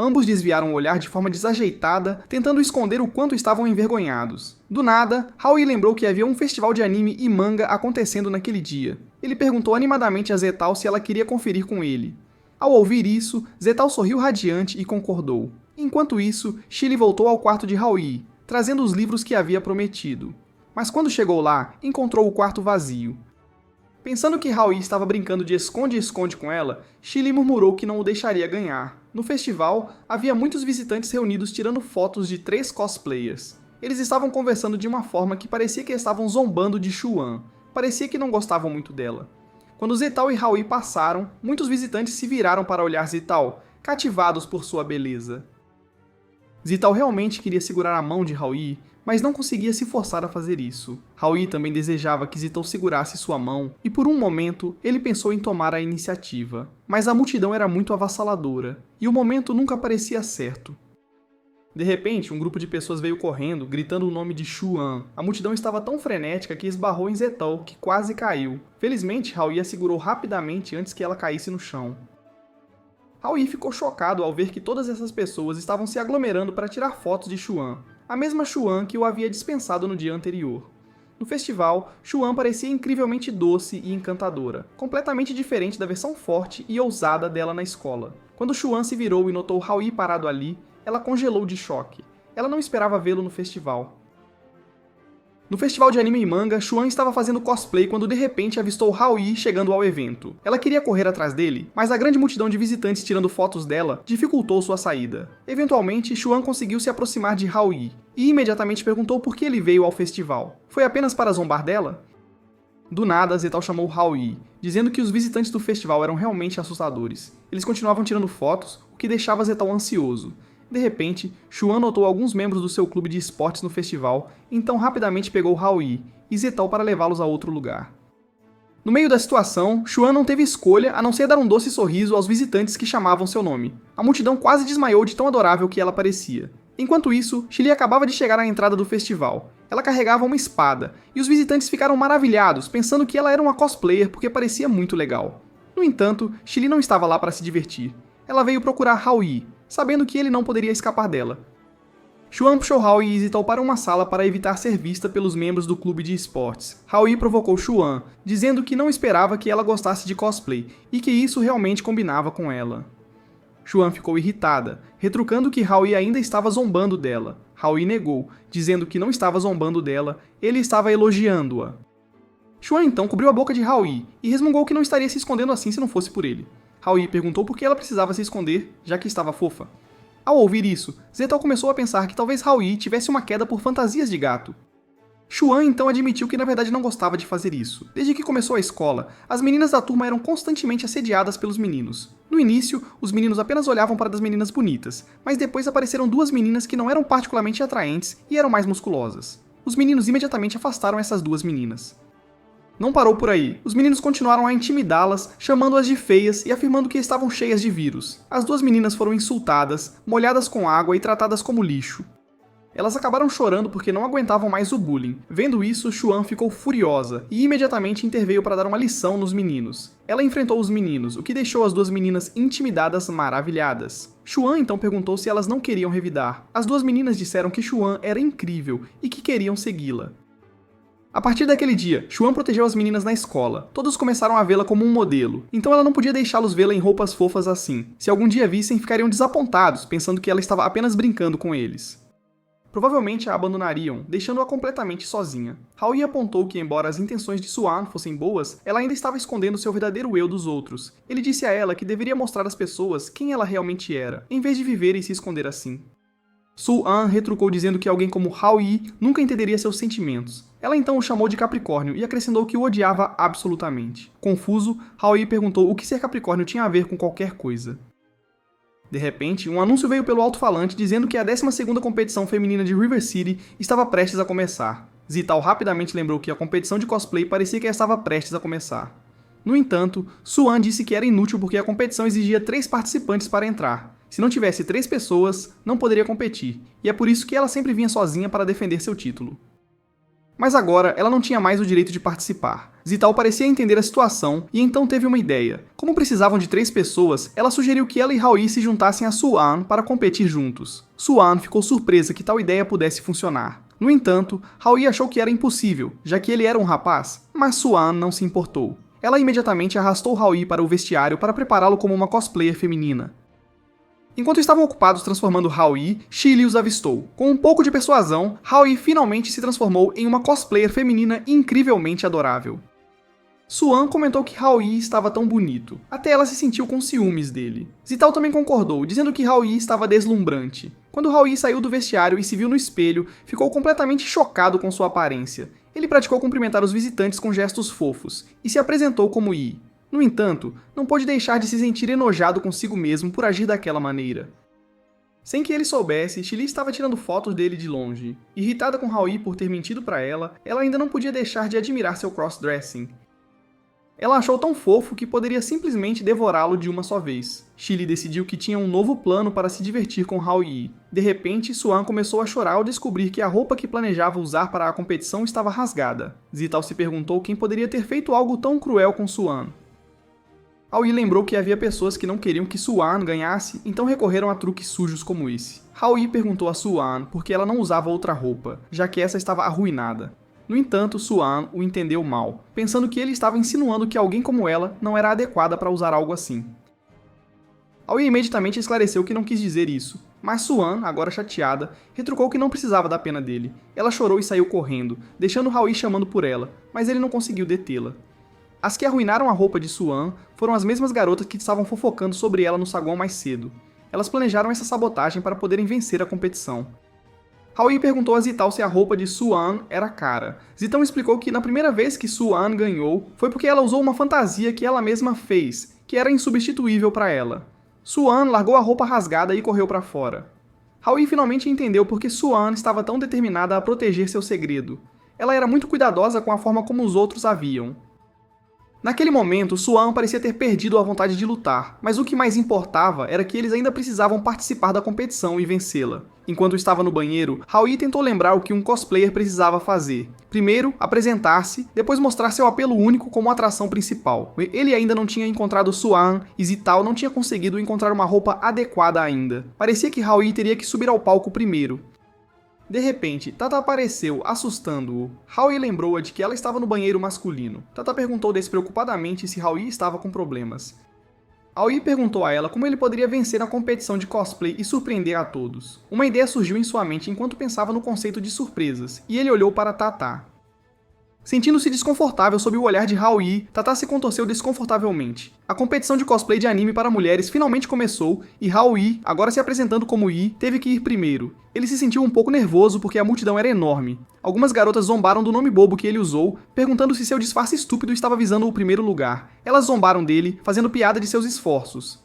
Ambos desviaram o olhar de forma desajeitada, tentando esconder o quanto estavam envergonhados. Do nada, Haoyi lembrou que havia um festival de anime e manga acontecendo naquele dia. Ele perguntou animadamente a Zetal se ela queria conferir com ele. Ao ouvir isso, Zetal sorriu radiante e concordou. Enquanto isso, Chili voltou ao quarto de Haoyi, trazendo os livros que havia prometido. Mas quando chegou lá, encontrou o quarto vazio. Pensando que Haoyi estava brincando de esconde-esconde com ela, Chili murmurou que não o deixaria ganhar. No festival, havia muitos visitantes reunidos tirando fotos de 3 cosplayers. Eles estavam conversando de uma forma que parecia que estavam zombando de Xuan. Parecia que não gostavam muito dela. Quando Zetal e Haoyi passaram, muitos visitantes se viraram para olhar Zetal, cativados por sua beleza. Zetal realmente queria segurar a mão de Haoyi, mas não conseguia se forçar a fazer isso. Haoyi também desejava que Zetal segurasse sua mão, e por um momento ele pensou em tomar a iniciativa. Mas a multidão era muito avassaladora, e o momento nunca parecia certo. De repente, um grupo de pessoas veio correndo, gritando o nome de Xuan. A multidão estava tão frenética que esbarrou em Zetal, que quase caiu. Felizmente, Haoyi a segurou rapidamente antes que ela caísse no chão. Haoyi ficou chocado ao ver que todas essas pessoas estavam se aglomerando para tirar fotos de Xuan, a mesma Xuan que o havia dispensado no dia anterior. No festival, Xuan parecia incrivelmente doce e encantadora, completamente diferente da versão forte e ousada dela na escola. Quando Xuan se virou e notou Haoyi parado ali, ela congelou de choque. Ela não esperava vê-lo no festival. No festival de anime e manga, Xuan estava fazendo cosplay quando de repente avistou Haoyi chegando ao evento. Ela queria correr atrás dele, mas a grande multidão de visitantes tirando fotos dela dificultou sua saída. Eventualmente, Xuan conseguiu se aproximar de Haoyi e imediatamente perguntou por que ele veio ao festival. Foi apenas para zombar dela? Do nada, Zetal chamou Haoyi, dizendo que os visitantes do festival eram realmente assustadores. Eles continuavam tirando fotos, o que deixava Zetal ansioso. De repente, Xuan notou alguns membros do seu clube de esportes no festival, então rapidamente pegou Haoyi e Zetal para levá-los a outro lugar. No meio da situação, Xuan não teve escolha a não ser dar um doce sorriso aos visitantes que chamavam seu nome. A multidão quase desmaiou de tão adorável que ela parecia. Enquanto isso, Chili acabava de chegar à entrada do festival. Ela carregava uma espada, e os visitantes ficaram maravilhados, pensando que ela era uma cosplayer porque parecia muito legal. No entanto, Chili não estava lá para se divertir. Ela veio procurar Haoyi, sabendo que ele não poderia escapar dela. Xuan puxou Haoyi e Zetal para uma sala para evitar ser vista pelos membros do clube de esportes. Haoyi provocou Xuan, dizendo que não esperava que ela gostasse de cosplay e que isso realmente combinava com ela. Xuan ficou irritada, retrucando que Haoyi ainda estava zombando dela. Haoyi negou, dizendo que não estava zombando dela, ele estava elogiando-a. Xuan então cobriu a boca de Haoyi e resmungou que não estaria se escondendo assim se não fosse por ele. Haoyi perguntou por que ela precisava se esconder, já que estava fofa. Ao ouvir isso, Zetal começou a pensar que talvez Haoyi tivesse uma queda por fantasias de gato. Xuan então admitiu que na verdade não gostava de fazer isso. Desde que começou a escola, as meninas da turma eram constantemente assediadas pelos meninos. No início, os meninos apenas olhavam para as meninas bonitas, mas depois apareceram duas meninas que não eram particularmente atraentes e eram mais musculosas. Os meninos imediatamente afastaram essas duas meninas. Não parou por aí. Os meninos continuaram a intimidá-las, chamando-as de feias e afirmando que estavam cheias de vírus. As duas meninas foram insultadas, molhadas com água e tratadas como lixo. Elas acabaram chorando porque não aguentavam mais o bullying. Vendo isso, Xuan ficou furiosa e imediatamente interveio para dar uma lição nos meninos. Ela enfrentou os meninos, o que deixou as duas meninas intimidadas maravilhadas. Xuan então perguntou se elas não queriam revidar. As duas meninas disseram que Xuan era incrível e que queriam segui-la. A partir daquele dia, Xuan protegeu as meninas na escola. Todos começaram a vê-la como um modelo, então ela não podia deixá-los vê-la em roupas fofas assim. Se algum dia vissem, ficariam desapontados, pensando que ela estava apenas brincando com eles. Provavelmente a abandonariam, deixando-a completamente sozinha. Haoyi apontou que, embora as intenções de Xuan fossem boas, ela ainda estava escondendo seu verdadeiro eu dos outros. Ele disse a ela que deveria mostrar às pessoas quem ela realmente era, em vez de viver e se esconder assim. Xuan retrucou dizendo que alguém como Haoyi nunca entenderia seus sentimentos. Ela então o chamou de Capricórnio e acrescentou que o odiava absolutamente. Confuso, Haoyi perguntou o que ser Capricórnio tinha a ver com qualquer coisa. De repente, um anúncio veio pelo alto-falante dizendo que a 12ª competição feminina de River City estava prestes a começar. Zetal rapidamente lembrou que a competição de cosplay parecia que estava prestes a começar. No entanto, Xuan disse que era inútil porque a competição exigia 3 participantes para entrar. Se não tivesse 3 pessoas, não poderia competir, e é por isso que ela sempre vinha sozinha para defender seu título. Mas agora, ela não tinha mais o direito de participar. Zetal parecia entender a situação e então teve uma ideia. Como precisavam de 3 pessoas, ela sugeriu que ela e Haoyi se juntassem a Xuan para competir juntos. Xuan ficou surpresa que tal ideia pudesse funcionar. No entanto, Haoyi achou que era impossível, já que ele era um rapaz, mas Xuan não se importou. Ela imediatamente arrastou Haoyi para o vestiário para prepará-lo como uma cosplayer feminina. Enquanto estavam ocupados transformando Haoyi, Chili os avistou. Com um pouco de persuasão, Haoyi finalmente se transformou em uma cosplayer feminina incrivelmente adorável. Xuan comentou que Haoyi estava tão bonito, até ela se sentiu com ciúmes dele. Zetal também concordou, dizendo que Haoyi estava deslumbrante. Quando Haoyi saiu do vestiário e se viu no espelho, ficou completamente chocado com sua aparência. Ele praticou cumprimentar os visitantes com gestos fofos, e se apresentou como Yi. No entanto, não pôde deixar de se sentir enojado consigo mesmo por agir daquela maneira. Sem que ele soubesse, Chili estava tirando fotos dele de longe. Irritada com Haoyi por ter mentido para ela ainda não podia deixar de admirar seu crossdressing. Ela achou tão fofo que poderia simplesmente devorá-lo de uma só vez. Chili decidiu que tinha um novo plano para se divertir com Haoyi. De repente, Xuan começou a chorar ao descobrir que a roupa que planejava usar para a competição estava rasgada. Zetal se perguntou quem poderia ter feito algo tão cruel com Xuan. Aoi lembrou que havia pessoas que não queriam que Soo-An ganhasse, então recorreram a truques sujos como esse. Aoi perguntou a Soo-An por que ela não usava outra roupa, já que essa estava arruinada. No entanto, Soo-An o entendeu mal, pensando que ele estava insinuando que alguém como ela não era adequada para usar algo assim. Aoi imediatamente esclareceu que não quis dizer isso, mas Soo-An, agora chateada, retrucou que não precisava da pena dele. Ela chorou e saiu correndo, deixando Aoi chamando por ela, mas ele não conseguiu detê-la. As que arruinaram a roupa de Soo-An foram as mesmas garotas que estavam fofocando sobre ela no saguão mais cedo. Elas planejaram essa sabotagem para poderem vencer a competição. Aoi perguntou a Zital se a roupa de Soo-An era cara. Zital explicou que na primeira vez que Soo-An ganhou, foi porque ela usou uma fantasia que ela mesma fez, que era insubstituível para ela. Soo-An largou a roupa rasgada e correu para fora. Aoi finalmente entendeu por que Soo-An estava tão determinada a proteger seu segredo. Ela era muito cuidadosa com a forma como os outros a viam. Naquele momento, Soo-An parecia ter perdido a vontade de lutar, mas o que mais importava era que eles ainda precisavam participar da competição e vencê-la. Enquanto estava no banheiro, Aoi tentou lembrar o que um cosplayer precisava fazer. Primeiro, apresentar-se, depois mostrar seu apelo único como atração principal. Ele ainda não tinha encontrado Soo-An e Zital não tinha conseguido encontrar uma roupa adequada ainda. Parecia que Aoi teria que subir ao palco primeiro. De repente, Tata apareceu, assustando-o. Aoi lembrou-a de que ela estava no banheiro masculino. Tata perguntou despreocupadamente se Aoi estava com problemas. Aoi perguntou a ela como ele poderia vencer na competição de cosplay e surpreender a todos. Uma ideia surgiu em sua mente enquanto pensava no conceito de surpresas, e ele olhou para Tata. Sentindo-se desconfortável sob o olhar de Aoi, Tata se contorceu desconfortavelmente. A competição de cosplay de anime para mulheres finalmente começou e Aoi, agora se apresentando como Yi, teve que ir primeiro. Ele se sentiu um pouco nervoso porque a multidão era enorme. Algumas garotas zombaram do nome bobo que ele usou, perguntando se seu disfarce estúpido estava visando o primeiro lugar. Elas zombaram dele, fazendo piada de seus esforços.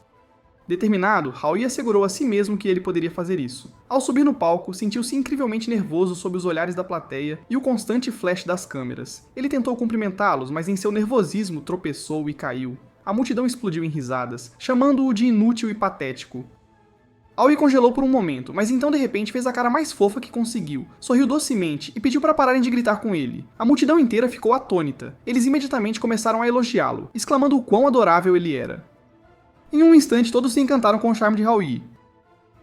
Determinado, Aoi assegurou a si mesmo que ele poderia fazer isso. Ao subir no palco, sentiu-se incrivelmente nervoso sob os olhares da plateia e o constante flash das câmeras. Ele tentou cumprimentá-los, mas em seu nervosismo tropeçou e caiu. A multidão explodiu em risadas, chamando-o de inútil e patético. Aoi congelou por um momento, mas então de repente fez a cara mais fofa que conseguiu, sorriu docemente e pediu para pararem de gritar com ele. A multidão inteira ficou atônita. Eles imediatamente começaram a elogiá-lo, exclamando o quão adorável ele era. Em um instante, todos se encantaram com o charme de Aoi.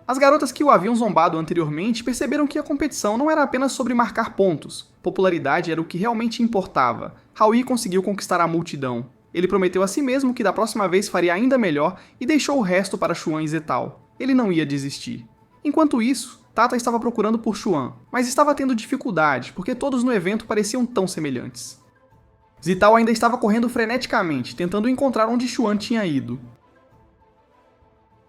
As garotas que o haviam zombado anteriormente perceberam que a competição não era apenas sobre marcar pontos. Popularidade era o que realmente importava. Aoi conseguiu conquistar a multidão. Ele prometeu a si mesmo que da próxima vez faria ainda melhor e deixou o resto para Xuan e Zetal. Ele não ia desistir. Enquanto isso, Tata estava procurando por Xuan, mas estava tendo dificuldade porque todos no evento pareciam tão semelhantes. Zital ainda estava correndo freneticamente, tentando encontrar onde Xuan tinha ido.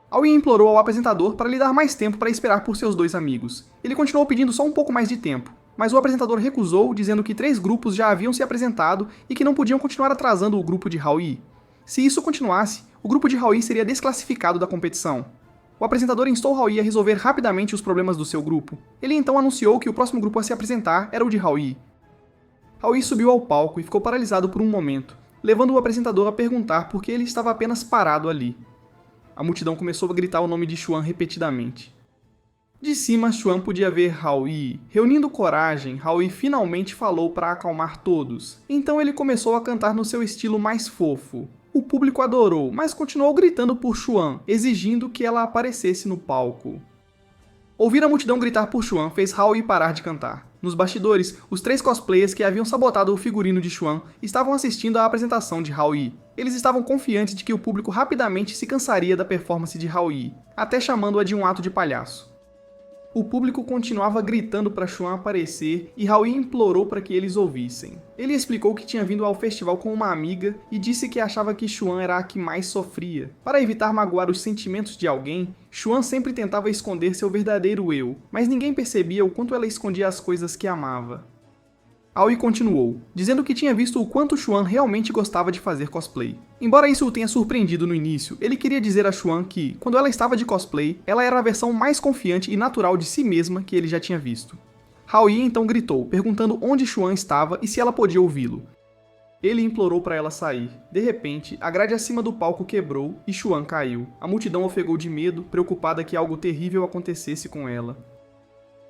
Aoi implorou ao apresentador para lhe dar mais tempo para esperar por seus dois amigos. Ele continuou pedindo só um pouco mais de tempo, mas o apresentador recusou, dizendo que 3 grupos já haviam se apresentado e que não podiam continuar atrasando o grupo de Aoi. Se isso continuasse, o grupo de Aoi seria desclassificado da competição. O apresentador instou Aoi a resolver rapidamente os problemas do seu grupo. Ele então anunciou que o próximo grupo a se apresentar era o de Aoi. Aoi subiu ao palco e ficou paralisado por um momento, levando o apresentador a perguntar por que ele estava apenas parado ali. A multidão começou a gritar o nome de Xuan repetidamente. De cima, Xuan podia ver Aoi. Reunindo coragem, Aoi finalmente falou para acalmar todos. Então ele começou a cantar no seu estilo mais fofo. O público adorou, mas continuou gritando por Xuan, exigindo que ela aparecesse no palco. Ouvir a multidão gritar por Xuan fez Aoi parar de cantar. Nos bastidores, os 3 cosplayers que haviam sabotado o figurino de Xuan estavam assistindo à apresentação de Aoi. Eles estavam confiantes de que o público rapidamente se cansaria da performance de Aoi, até chamando-a de um ato de palhaço. O público continuava gritando para Xuan aparecer e Aoi implorou para que eles ouvissem. Ele explicou que tinha vindo ao festival com uma amiga e disse que achava que Xuan era a que mais sofria. Para evitar magoar os sentimentos de alguém, Xuan sempre tentava esconder seu verdadeiro eu, mas ninguém percebia o quanto ela escondia as coisas que amava. Aoi continuou, dizendo que tinha visto o quanto Xuan realmente gostava de fazer cosplay. Embora isso o tenha surpreendido no início, ele queria dizer a Xuan que, quando ela estava de cosplay, ela era a versão mais confiante e natural de si mesma que ele já tinha visto. Aoi então gritou, perguntando onde Xuan estava e se ela podia ouvi-lo. Ele implorou para ela sair. De repente, a grade acima do palco quebrou e Xuan caiu. A multidão ofegou de medo, preocupada que algo terrível acontecesse com ela.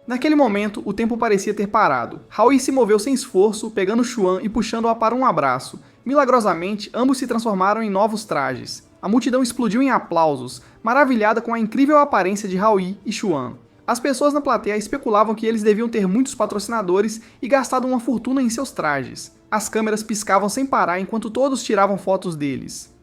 Naquele momento, o tempo parecia ter parado. Aoi se moveu sem esforço, pegando Xuan e puxando-a para um abraço. Milagrosamente, ambos se transformaram em novos trajes. A multidão explodiu em aplausos, maravilhada com a incrível aparência de Haoyi e Xuan. As pessoas na plateia especulavam que eles deviam ter muitos patrocinadores e gastado uma fortuna em seus trajes. As câmeras piscavam sem parar enquanto todos tiravam fotos deles.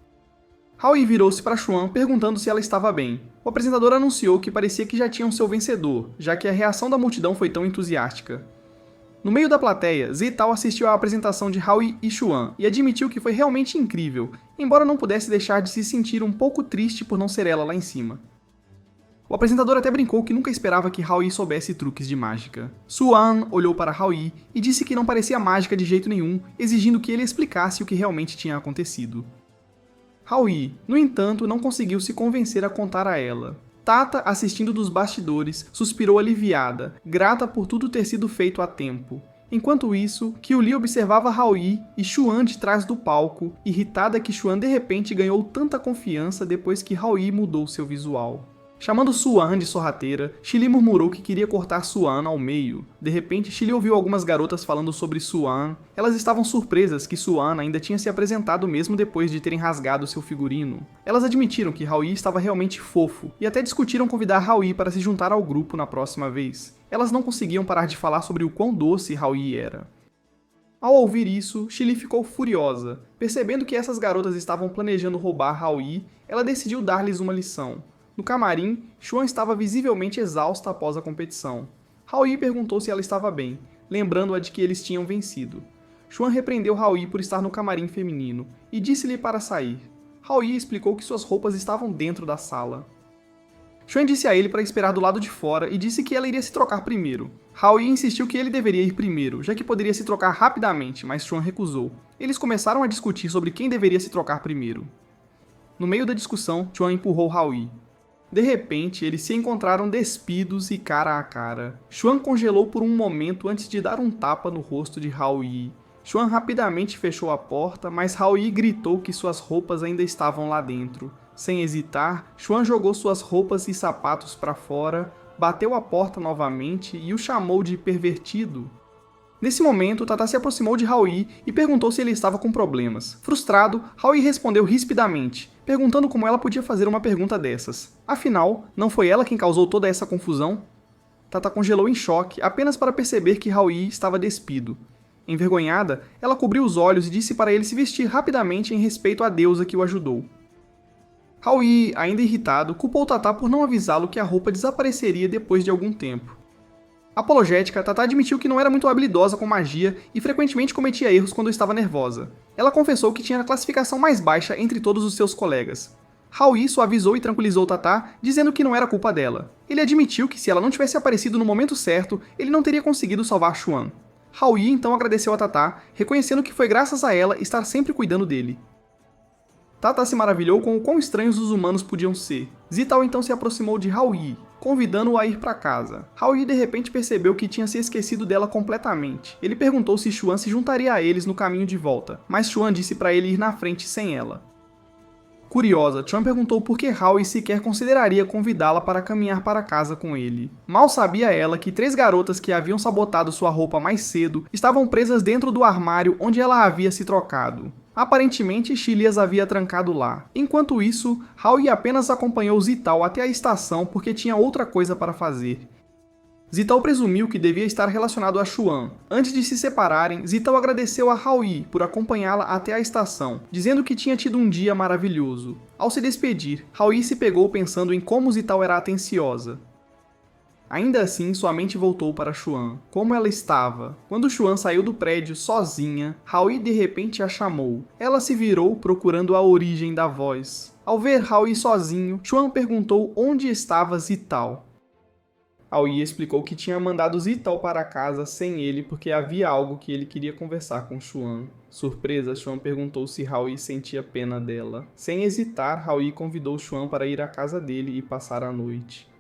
Haoyi virou-se para Xuan perguntando se ela estava bem. O apresentador anunciou que parecia que já tinham seu vencedor, já que a reação da multidão foi tão entusiástica. No meio da plateia, Zitao assistiu à apresentação de Haoyi e Xuan e admitiu que foi realmente incrível, embora não pudesse deixar de se sentir um pouco triste por não ser ela lá em cima. O apresentador até brincou que nunca esperava que Haoyi soubesse truques de mágica. Xuan olhou para Haoyi e disse que não parecia mágica de jeito nenhum, exigindo que ele explicasse o que realmente tinha acontecido. Haoyi, no entanto, não conseguiu se convencer a contar a ela. Tata, assistindo dos bastidores, suspirou aliviada, grata por tudo ter sido feito a tempo. Enquanto isso, Qiuli observava Haoyi e Xuan de trás do palco, irritada que Xuan de repente ganhou tanta confiança depois que Haoyi mudou seu visual. Chamando Xuan de sorrateira, Chili murmurou que queria cortar Xuan ao meio. De repente, Chili ouviu algumas garotas falando sobre Xuan. Elas estavam surpresas que Xuan ainda tinha se apresentado mesmo depois de terem rasgado seu figurino. Elas admitiram que Haoyi estava realmente fofo, e até discutiram convidar Haoyi para se juntar ao grupo na próxima vez. Elas não conseguiam parar de falar sobre o quão doce Haoyi era. Ao ouvir isso, Chili ficou furiosa. Percebendo que essas garotas estavam planejando roubar Haoyi, ela decidiu dar-lhes uma lição. No camarim, Xuan estava visivelmente exausta após a competição. Haoyi perguntou se ela estava bem, lembrando-a de que eles tinham vencido. Xuan repreendeu Haoyi por estar no camarim feminino e disse-lhe para sair. Haoyi explicou que suas roupas estavam dentro da sala. Xuan disse a ele para esperar do lado de fora e disse que ela iria se trocar primeiro. Haoyi insistiu que ele deveria ir primeiro, já que poderia se trocar rapidamente, mas Xuan recusou. Eles começaram a discutir sobre quem deveria se trocar primeiro. No meio da discussão, Xuan empurrou Haoyi. De repente, eles se encontraram despidos e cara a cara. Xuan congelou por um momento antes de dar um tapa no rosto de Haoyi. Xuan rapidamente fechou a porta, mas Haoyi gritou que suas roupas ainda estavam lá dentro. Sem hesitar, Xuan jogou suas roupas e sapatos para fora, bateu a porta novamente e o chamou de pervertido. Nesse momento, Tata se aproximou de Haoyi e perguntou se ele estava com problemas. Frustrado, Haoyi respondeu rispidamente, perguntando como ela podia fazer uma pergunta dessas. Afinal, não foi ela quem causou toda essa confusão? Tata congelou em choque apenas para perceber que Haoyi estava despido. Envergonhada, ela cobriu os olhos e disse para ele se vestir rapidamente em respeito à deusa que o ajudou. Haoyi, ainda irritado, culpou Tata por não avisá-lo que a roupa desapareceria depois de algum tempo. Apologética, Tata admitiu que não era muito habilidosa com magia e frequentemente cometia erros quando estava nervosa. Ela confessou que tinha a classificação mais baixa entre todos os seus colegas. Haoyi suavizou e tranquilizou Tata, dizendo que não era culpa dela. Ele admitiu que se ela não tivesse aparecido no momento certo, ele não teria conseguido salvar Xuan. Haoyi então agradeceu a Tata, reconhecendo que foi graças a ela estar sempre cuidando dele. Tata se maravilhou com o quão estranhos os humanos podiam ser. Zitao então se aproximou de Haoyi, convidando-o a ir para casa. Haoyi de repente percebeu que tinha se esquecido dela completamente. Ele perguntou se Xuan se juntaria a eles no caminho de volta, mas Xuan disse para ele ir na frente sem ela. Curiosa, Xuan perguntou por que Haoyi sequer consideraria convidá-la para caminhar para casa com ele. Mal sabia ela que 3 garotas que haviam sabotado sua roupa mais cedo estavam presas dentro do armário onde ela havia se trocado. Aparentemente, Chili as havia trancado lá. Enquanto isso, Haoyi apenas acompanhou Zitao até a estação porque tinha outra coisa para fazer. Zitao presumiu que devia estar relacionado a Xuan. Antes de se separarem, Zitao agradeceu a Haoyi por acompanhá-la até a estação, dizendo que tinha tido um dia maravilhoso. Ao se despedir, Haoyi se pegou pensando em como Zitao era atenciosa. Ainda assim, sua mente voltou para Xuan. Como ela estava? Quando Xuan saiu do prédio sozinha, Haoyi de repente a chamou. Ela se virou procurando a origem da voz. Ao ver Haoyi sozinho, Xuan perguntou onde estava Zitao. Haoyi explicou que tinha mandado Zitao para casa sem ele porque havia algo que ele queria conversar com Xuan. Surpresa, Xuan perguntou se Haoyi sentia pena dela. Sem hesitar, Haoyi convidou Xuan para ir à casa dele e passar a noite.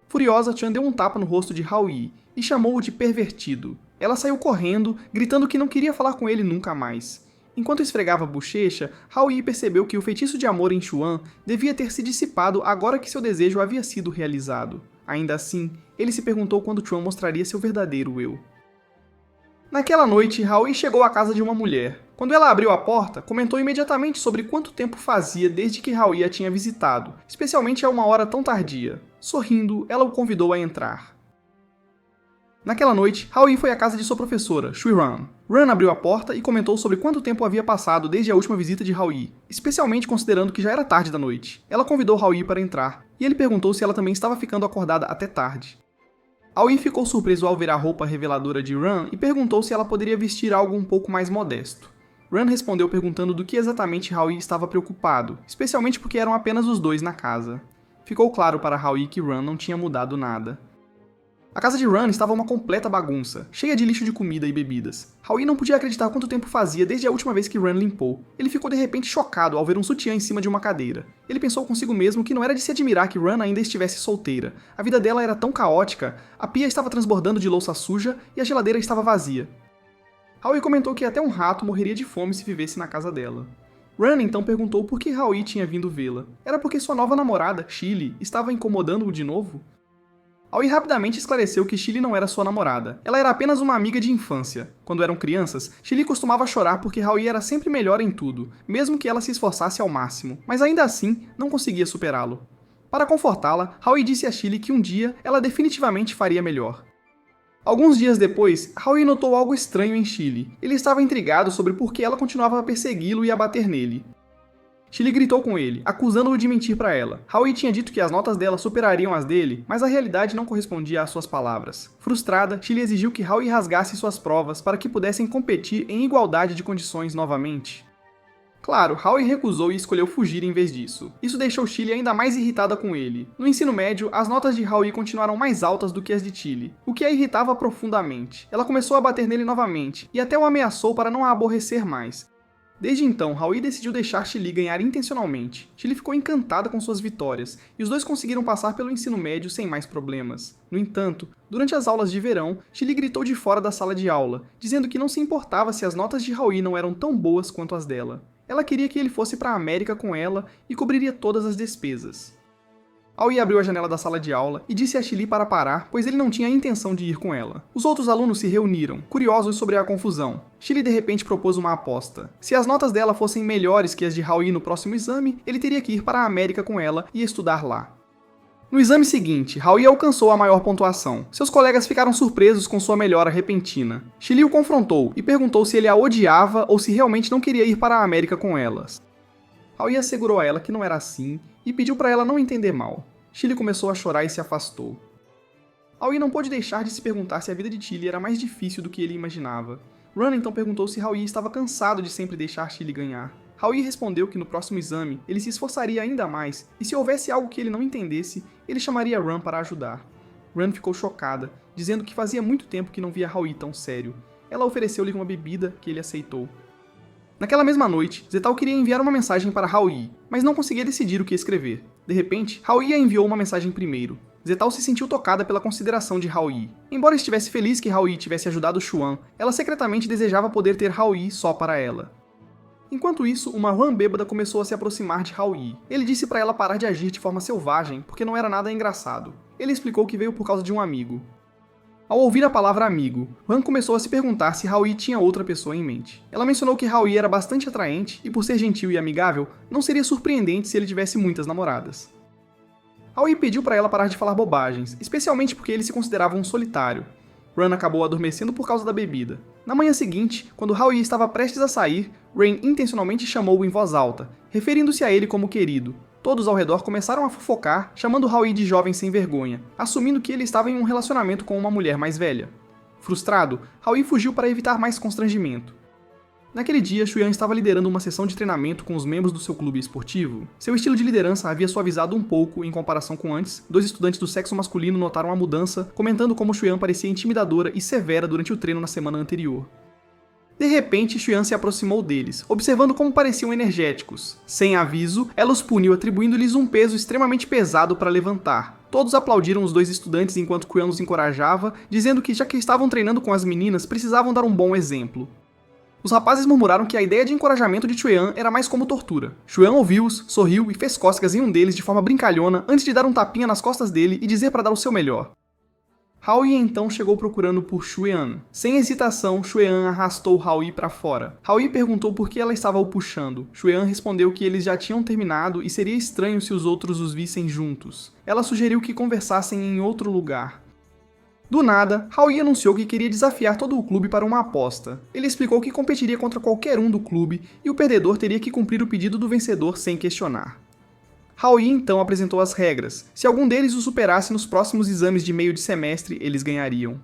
Furiosa, Xuan deu um tapa no rosto de Haoyi e chamou-o de pervertido. Ela saiu correndo, gritando que não queria falar com ele nunca mais. Enquanto esfregava a bochecha, Haoyi percebeu que o feitiço de amor em Xuan devia ter se dissipado agora que seu desejo havia sido realizado. Ainda assim, ele se perguntou quando Xuan mostraria seu verdadeiro eu. Naquela noite, Howie chegou à casa de uma mulher. Quando ela abriu a porta, comentou imediatamente sobre quanto tempo fazia desde que Howie a tinha visitado, especialmente a uma hora tão tardia. Sorrindo, ela o convidou a entrar. Naquela noite, Howie foi à casa de sua professora, Shui-Ran. Ran abriu a porta e comentou sobre quanto tempo havia passado desde a última visita de Howie, especialmente considerando que já era tarde da noite. Ela convidou Howie para entrar, e ele perguntou se ela também estava ficando acordada até tarde. Howie ficou surpreso ao ver a roupa reveladora de Ran e perguntou se ela poderia vestir algo um pouco mais modesto. Ran respondeu perguntando do que exatamente Howie estava preocupado, especialmente porque eram apenas os dois na casa. Ficou claro para Howie que Ran não tinha mudado nada. A casa de Ran estava uma completa bagunça, cheia de lixo de comida e bebidas. Howie não podia acreditar quanto tempo fazia desde a última vez que Ran limpou. Ele ficou de repente chocado ao ver um sutiã em cima de uma cadeira. Ele pensou consigo mesmo que não era de se admirar que Ran ainda estivesse solteira. A vida dela era tão caótica, a pia estava transbordando de louça suja e a geladeira estava vazia. Howie comentou que até um rato morreria de fome se vivesse na casa dela. Ran então perguntou por que Howie tinha vindo vê-la. Era porque sua nova namorada, Chili, estava incomodando-o de novo? Howie rapidamente esclareceu que Chili não era sua namorada. Ela era apenas uma amiga de infância. Quando eram crianças, Chili costumava chorar porque Howie era sempre melhor em tudo, mesmo que ela se esforçasse ao máximo, mas ainda assim não conseguia superá-lo. Para confortá-la, Howie disse a Chili que um dia ela definitivamente faria melhor. Alguns dias depois, Howie notou algo estranho em Chili. Ele estava intrigado sobre por que ela continuava a persegui-lo e a bater nele. Chili gritou com ele, acusando-o de mentir para ela. Howie tinha dito que as notas dela superariam as dele, mas a realidade não correspondia às suas palavras. Frustrada, Chili exigiu que Howie rasgasse suas provas para que pudessem competir em igualdade de condições novamente. Claro, Howie recusou e escolheu fugir em vez disso. Isso deixou Chili ainda mais irritada com ele. No ensino médio, as notas de Howie continuaram mais altas do que as de Chili, o que a irritava profundamente. Ela começou a bater nele novamente, e até o ameaçou para não a aborrecer mais. Desde então, Howie decidiu deixar Chili ganhar intencionalmente. Chili ficou encantada com suas vitórias, e os dois conseguiram passar pelo ensino médio sem mais problemas. No entanto, durante as aulas de verão, Chili gritou de fora da sala de aula, dizendo que não se importava se as notas de Howie não eram tão boas quanto as dela. Ela queria que ele fosse para a América com ela e cobriria todas as despesas. Howie abriu a janela da sala de aula e disse a Chili para parar, pois ele não tinha a intenção de ir com ela. Os outros alunos se reuniram, curiosos sobre a confusão. Chili de repente propôs uma aposta. Se as notas dela fossem melhores que as de Howie no próximo exame, ele teria que ir para a América com ela e estudar lá. No exame seguinte, Howie alcançou a maior pontuação. Seus colegas ficaram surpresos com sua melhora repentina. Chili o confrontou e perguntou se ele a odiava ou se realmente não queria ir para a América com elas. Howie assegurou a ela que não era assim e pediu para ela não entender mal. Chili começou a chorar e se afastou. Howie não pôde deixar de se perguntar se a vida de Chili era mais difícil do que ele imaginava. Ran então perguntou se Howie estava cansado de sempre deixar Chili ganhar. Howie respondeu que no próximo exame ele se esforçaria ainda mais e se houvesse algo que ele não entendesse, ele chamaria Ran para ajudar. Ran ficou chocada, dizendo que fazia muito tempo que não via Howie tão sério. Ela ofereceu-lhe uma bebida que ele aceitou. Naquela mesma noite, Zetal queria enviar uma mensagem para Howie, mas não conseguia decidir o que escrever. De repente, Howie a enviou uma mensagem primeiro. Zetal se sentiu tocada pela consideração de Howie. Embora estivesse feliz que Howie tivesse ajudado Xuan, ela secretamente desejava poder ter Howie só para ela. Enquanto isso, uma Ran bêbada começou a se aproximar de Howie. Ele disse para ela parar de agir de forma selvagem, porque não era nada engraçado. Ele explicou que veio por causa de um amigo. Ao ouvir a palavra amigo, Ran começou a se perguntar se Howie tinha outra pessoa em mente. Ela mencionou que Howie era bastante atraente e, por ser gentil e amigável, não seria surpreendente se ele tivesse muitas namoradas. Howie pediu para ela parar de falar bobagens, especialmente porque ele se considerava um solitário. Ran acabou adormecendo por causa da bebida. Na manhã seguinte, quando Howie estava prestes a sair, Rain intencionalmente chamou-o em voz alta, referindo-se a ele como querido. Todos ao redor começaram a fofocar, chamando Howie de jovem sem vergonha, assumindo que ele estava em um relacionamento com uma mulher mais velha. Frustrado, Howie fugiu para evitar mais constrangimento. Naquele dia, Xuan estava liderando uma sessão de treinamento com os membros do seu clube esportivo. Seu estilo de liderança havia suavizado um pouco em comparação com antes. Dois estudantes do sexo masculino notaram a mudança, comentando como Xuan parecia intimidadora e severa durante o treino na semana anterior. De repente, Xuan se aproximou deles, observando como pareciam energéticos. Sem aviso, ela os puniu atribuindo-lhes um peso extremamente pesado para levantar. Todos aplaudiram os dois estudantes enquanto Xuan os encorajava, dizendo que já que estavam treinando com as meninas, precisavam dar um bom exemplo. Os rapazes murmuraram que a ideia de encorajamento de Xuan era mais como tortura. Xuan ouviu-os, sorriu e fez cócegas em um deles de forma brincalhona antes de dar um tapinha nas costas dele e dizer para dar o seu melhor. Haoyi então chegou procurando por Xuean. Sem hesitação, Xuean arrastou Haoyi para fora. Haoyi perguntou por que ela estava o puxando. Xuean respondeu que eles já tinham terminado e seria estranho se os outros os vissem juntos. Ela sugeriu que conversassem em outro lugar. Do nada, Haoyi anunciou que queria desafiar todo o clube para uma aposta. Ele explicou que competiria contra qualquer um do clube e o perdedor teria que cumprir o pedido do vencedor sem questionar. Haoyi então apresentou as regras. Se algum deles o superasse nos próximos exames de meio de semestre, eles ganhariam.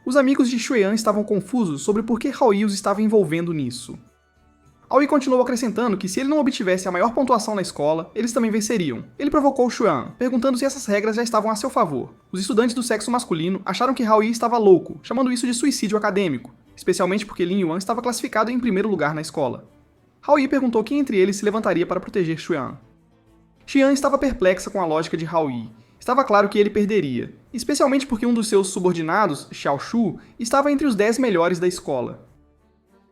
Os amigos de Xuean estavam confusos sobre por que Haoyi os estava envolvendo nisso. Haoyi continuou acrescentando que se ele não obtivesse a maior pontuação na escola, eles também venceriam. Ele provocou Xuean, perguntando se essas regras já estavam a seu favor. Os estudantes do sexo masculino acharam que Haoyi estava louco, chamando isso de suicídio acadêmico, especialmente porque Lin Yuan estava classificado em primeiro lugar na escola. Haoyi perguntou quem entre eles se levantaria para proteger Xuean. Xian estava perplexa com a lógica de Haoyi. Estava claro que ele perderia, especialmente porque um dos seus subordinados, Xiao Shu, estava entre os 10 melhores da escola.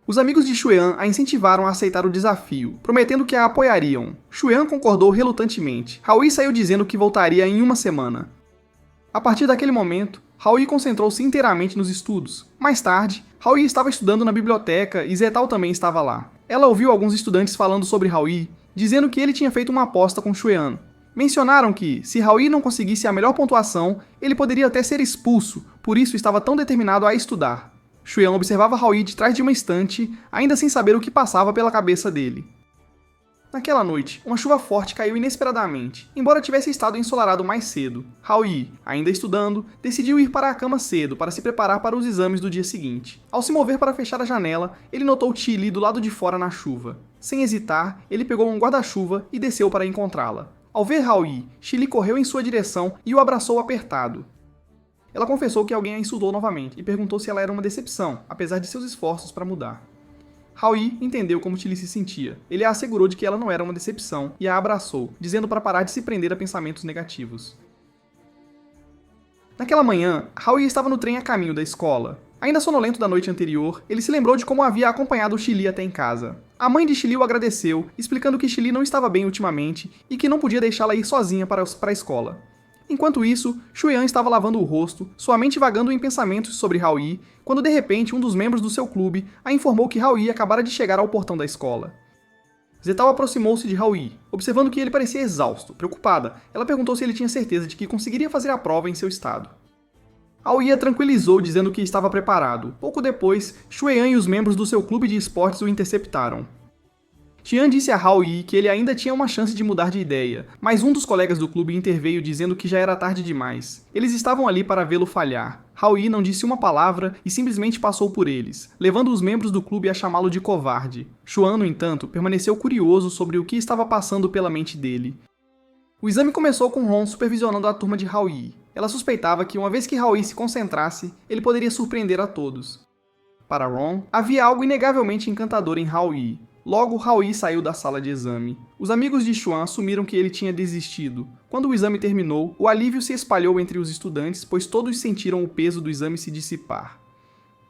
Os amigos de Xuean a incentivaram a aceitar o desafio, prometendo que a apoiariam. Xuean concordou relutantemente. Haoyi saiu dizendo que voltaria em uma semana. A partir daquele momento, Haoyi concentrou-se inteiramente nos estudos. Mais tarde, Haoyi estava estudando na biblioteca e Zetal também estava lá. Ela ouviu alguns estudantes falando sobre Haoyi, dizendo que ele tinha feito uma aposta com Xuean. Mencionaram que, se Haoyi não conseguisse a melhor pontuação, ele poderia até ser expulso, por isso estava tão determinado a estudar. Xuean observava Haoyi de trás de uma estante, ainda sem saber o que passava pela cabeça dele. Naquela noite, uma chuva forte caiu inesperadamente, embora tivesse estado ensolarado mais cedo. Haoyi, ainda estudando, decidiu ir para a cama cedo para se preparar para os exames do dia seguinte. Ao se mover para fechar a janela, ele notou Qi Li do lado de fora na chuva. Sem hesitar, ele pegou um guarda-chuva e desceu para encontrá-la. Ao ver Haoyi, Qi Li correu em sua direção e o abraçou apertado. Ela confessou que alguém a insultou novamente e perguntou se ela era uma decepção, apesar de seus esforços para mudar. Haoyi entendeu como Qi Li se sentia. Ele a assegurou de que ela não era uma decepção e a abraçou, dizendo para parar de se prender a pensamentos negativos. Naquela manhã, Haoyi estava no trem a caminho da escola. Ainda sonolento da noite anterior, ele se lembrou de como havia acompanhado Qi Li até em casa. A mãe de Qi Li o agradeceu, explicando que Qi Li não estava bem ultimamente e que não podia deixá-la ir sozinha para a escola. Enquanto isso, Xuean estava lavando o rosto, sua mente vagando em pensamentos sobre Haoyi, quando de repente um dos membros do seu clube a informou que Haoyi acabara de chegar ao portão da escola. Zetal aproximou-se de Haoyi, observando que ele parecia exausto. Preocupada, ela perguntou se ele tinha certeza de que conseguiria fazer a prova em seu estado. Haoyi a tranquilizou, dizendo que estava preparado. Pouco depois, Xuean e os membros do seu clube de esportes o interceptaram. Xian disse a Haoyi que ele ainda tinha uma chance de mudar de ideia, mas um dos colegas do clube interveio dizendo que já era tarde demais. Eles estavam ali para vê-lo falhar. Haoyi não disse uma palavra e simplesmente passou por eles, levando os membros do clube a chamá-lo de covarde. Xuan, no entanto, permaneceu curioso sobre o que estava passando pela mente dele. O exame começou com Ron supervisionando a turma de Haoyi. Ela suspeitava que, uma vez que Haoyi se concentrasse, ele poderia surpreender a todos. Para Ron, havia algo inegavelmente encantador em Haoyi. Logo, Haoyi saiu da sala de exame. Os amigos de Xuan assumiram que ele tinha desistido. Quando o exame terminou, o alívio se espalhou entre os estudantes, pois todos sentiram o peso do exame se dissipar.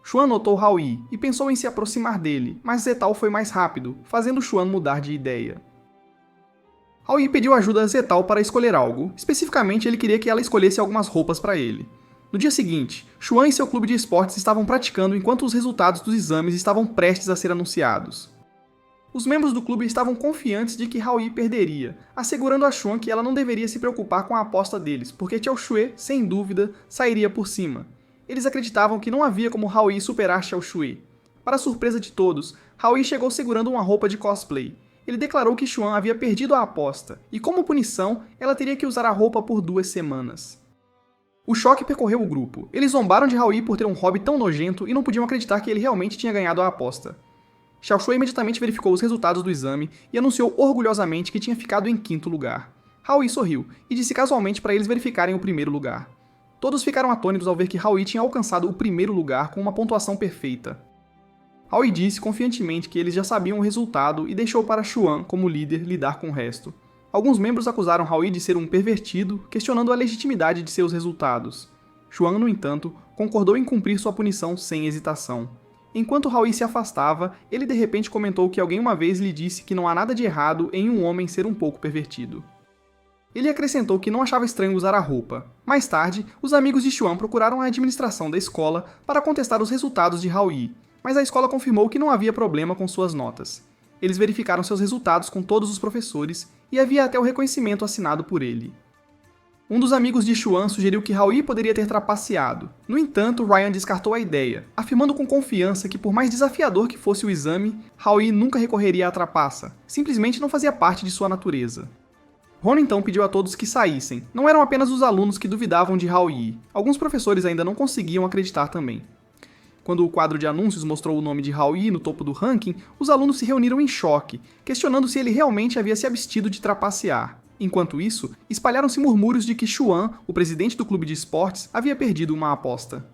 Xuan notou Haoyi e pensou em se aproximar dele, mas Zetal foi mais rápido, fazendo Xuan mudar de ideia. Haoyi pediu ajuda a Zetal para escolher algo. Especificamente, ele queria que ela escolhesse algumas roupas para ele. No dia seguinte, Xuan e seu clube de esportes estavam praticando enquanto os resultados dos exames estavam prestes a ser anunciados. Os membros do clube estavam confiantes de que Haoyi perderia, assegurando a Xuan que ela não deveria se preocupar com a aposta deles, porque Xiao Shui, sem dúvida, sairia por cima. Eles acreditavam que não havia como Haoyi superar Xiao Shui. Para surpresa de todos, Haoyi chegou segurando uma roupa de cosplay. Ele declarou que Xuan havia perdido a aposta, e como punição, ela teria que usar a roupa por 2 semanas. O choque percorreu o grupo. Eles zombaram de Haoyi por ter um hobby tão nojento e não podiam acreditar que ele realmente tinha ganhado a aposta. Xiao Shui imediatamente verificou os resultados do exame e anunciou orgulhosamente que tinha ficado em 5º lugar. Haoyi sorriu e disse casualmente para eles verificarem o 1º lugar. Todos ficaram atônitos ao ver que Haoyi tinha alcançado o 1º lugar com uma pontuação perfeita. Haoyi disse confiantemente que eles já sabiam o resultado e deixou para Xuan, como líder, lidar com o resto. Alguns membros acusaram Haoyi de ser um pervertido, questionando a legitimidade de seus resultados. Xuan, no entanto, concordou em cumprir sua punição sem hesitação. Enquanto Haoyi se afastava, ele de repente comentou que alguém uma vez lhe disse que não há nada de errado em um homem ser um pouco pervertido. Ele acrescentou que não achava estranho usar a roupa. Mais tarde, os amigos de Xuan procuraram a administração da escola para contestar os resultados de Haoyi, mas a escola confirmou que não havia problema com suas notas. Eles verificaram seus resultados com todos os professores e havia até o reconhecimento assinado por ele. Um dos amigos de Xuan sugeriu que Haoyi poderia ter trapaceado. No entanto, Ryan descartou a ideia, afirmando com confiança que por mais desafiador que fosse o exame, Haoyi nunca recorreria à trapaça, simplesmente não fazia parte de sua natureza. Ron então pediu a todos que saíssem. Não eram apenas os alunos que duvidavam de Haoyi, alguns professores ainda não conseguiam acreditar também. Quando o quadro de anúncios mostrou o nome de Haoyi no topo do ranking, os alunos se reuniram em choque, questionando se ele realmente havia se abstido de trapacear. Enquanto isso, espalharam-se murmúrios de que Xuan, o presidente do clube de esportes, havia perdido uma aposta.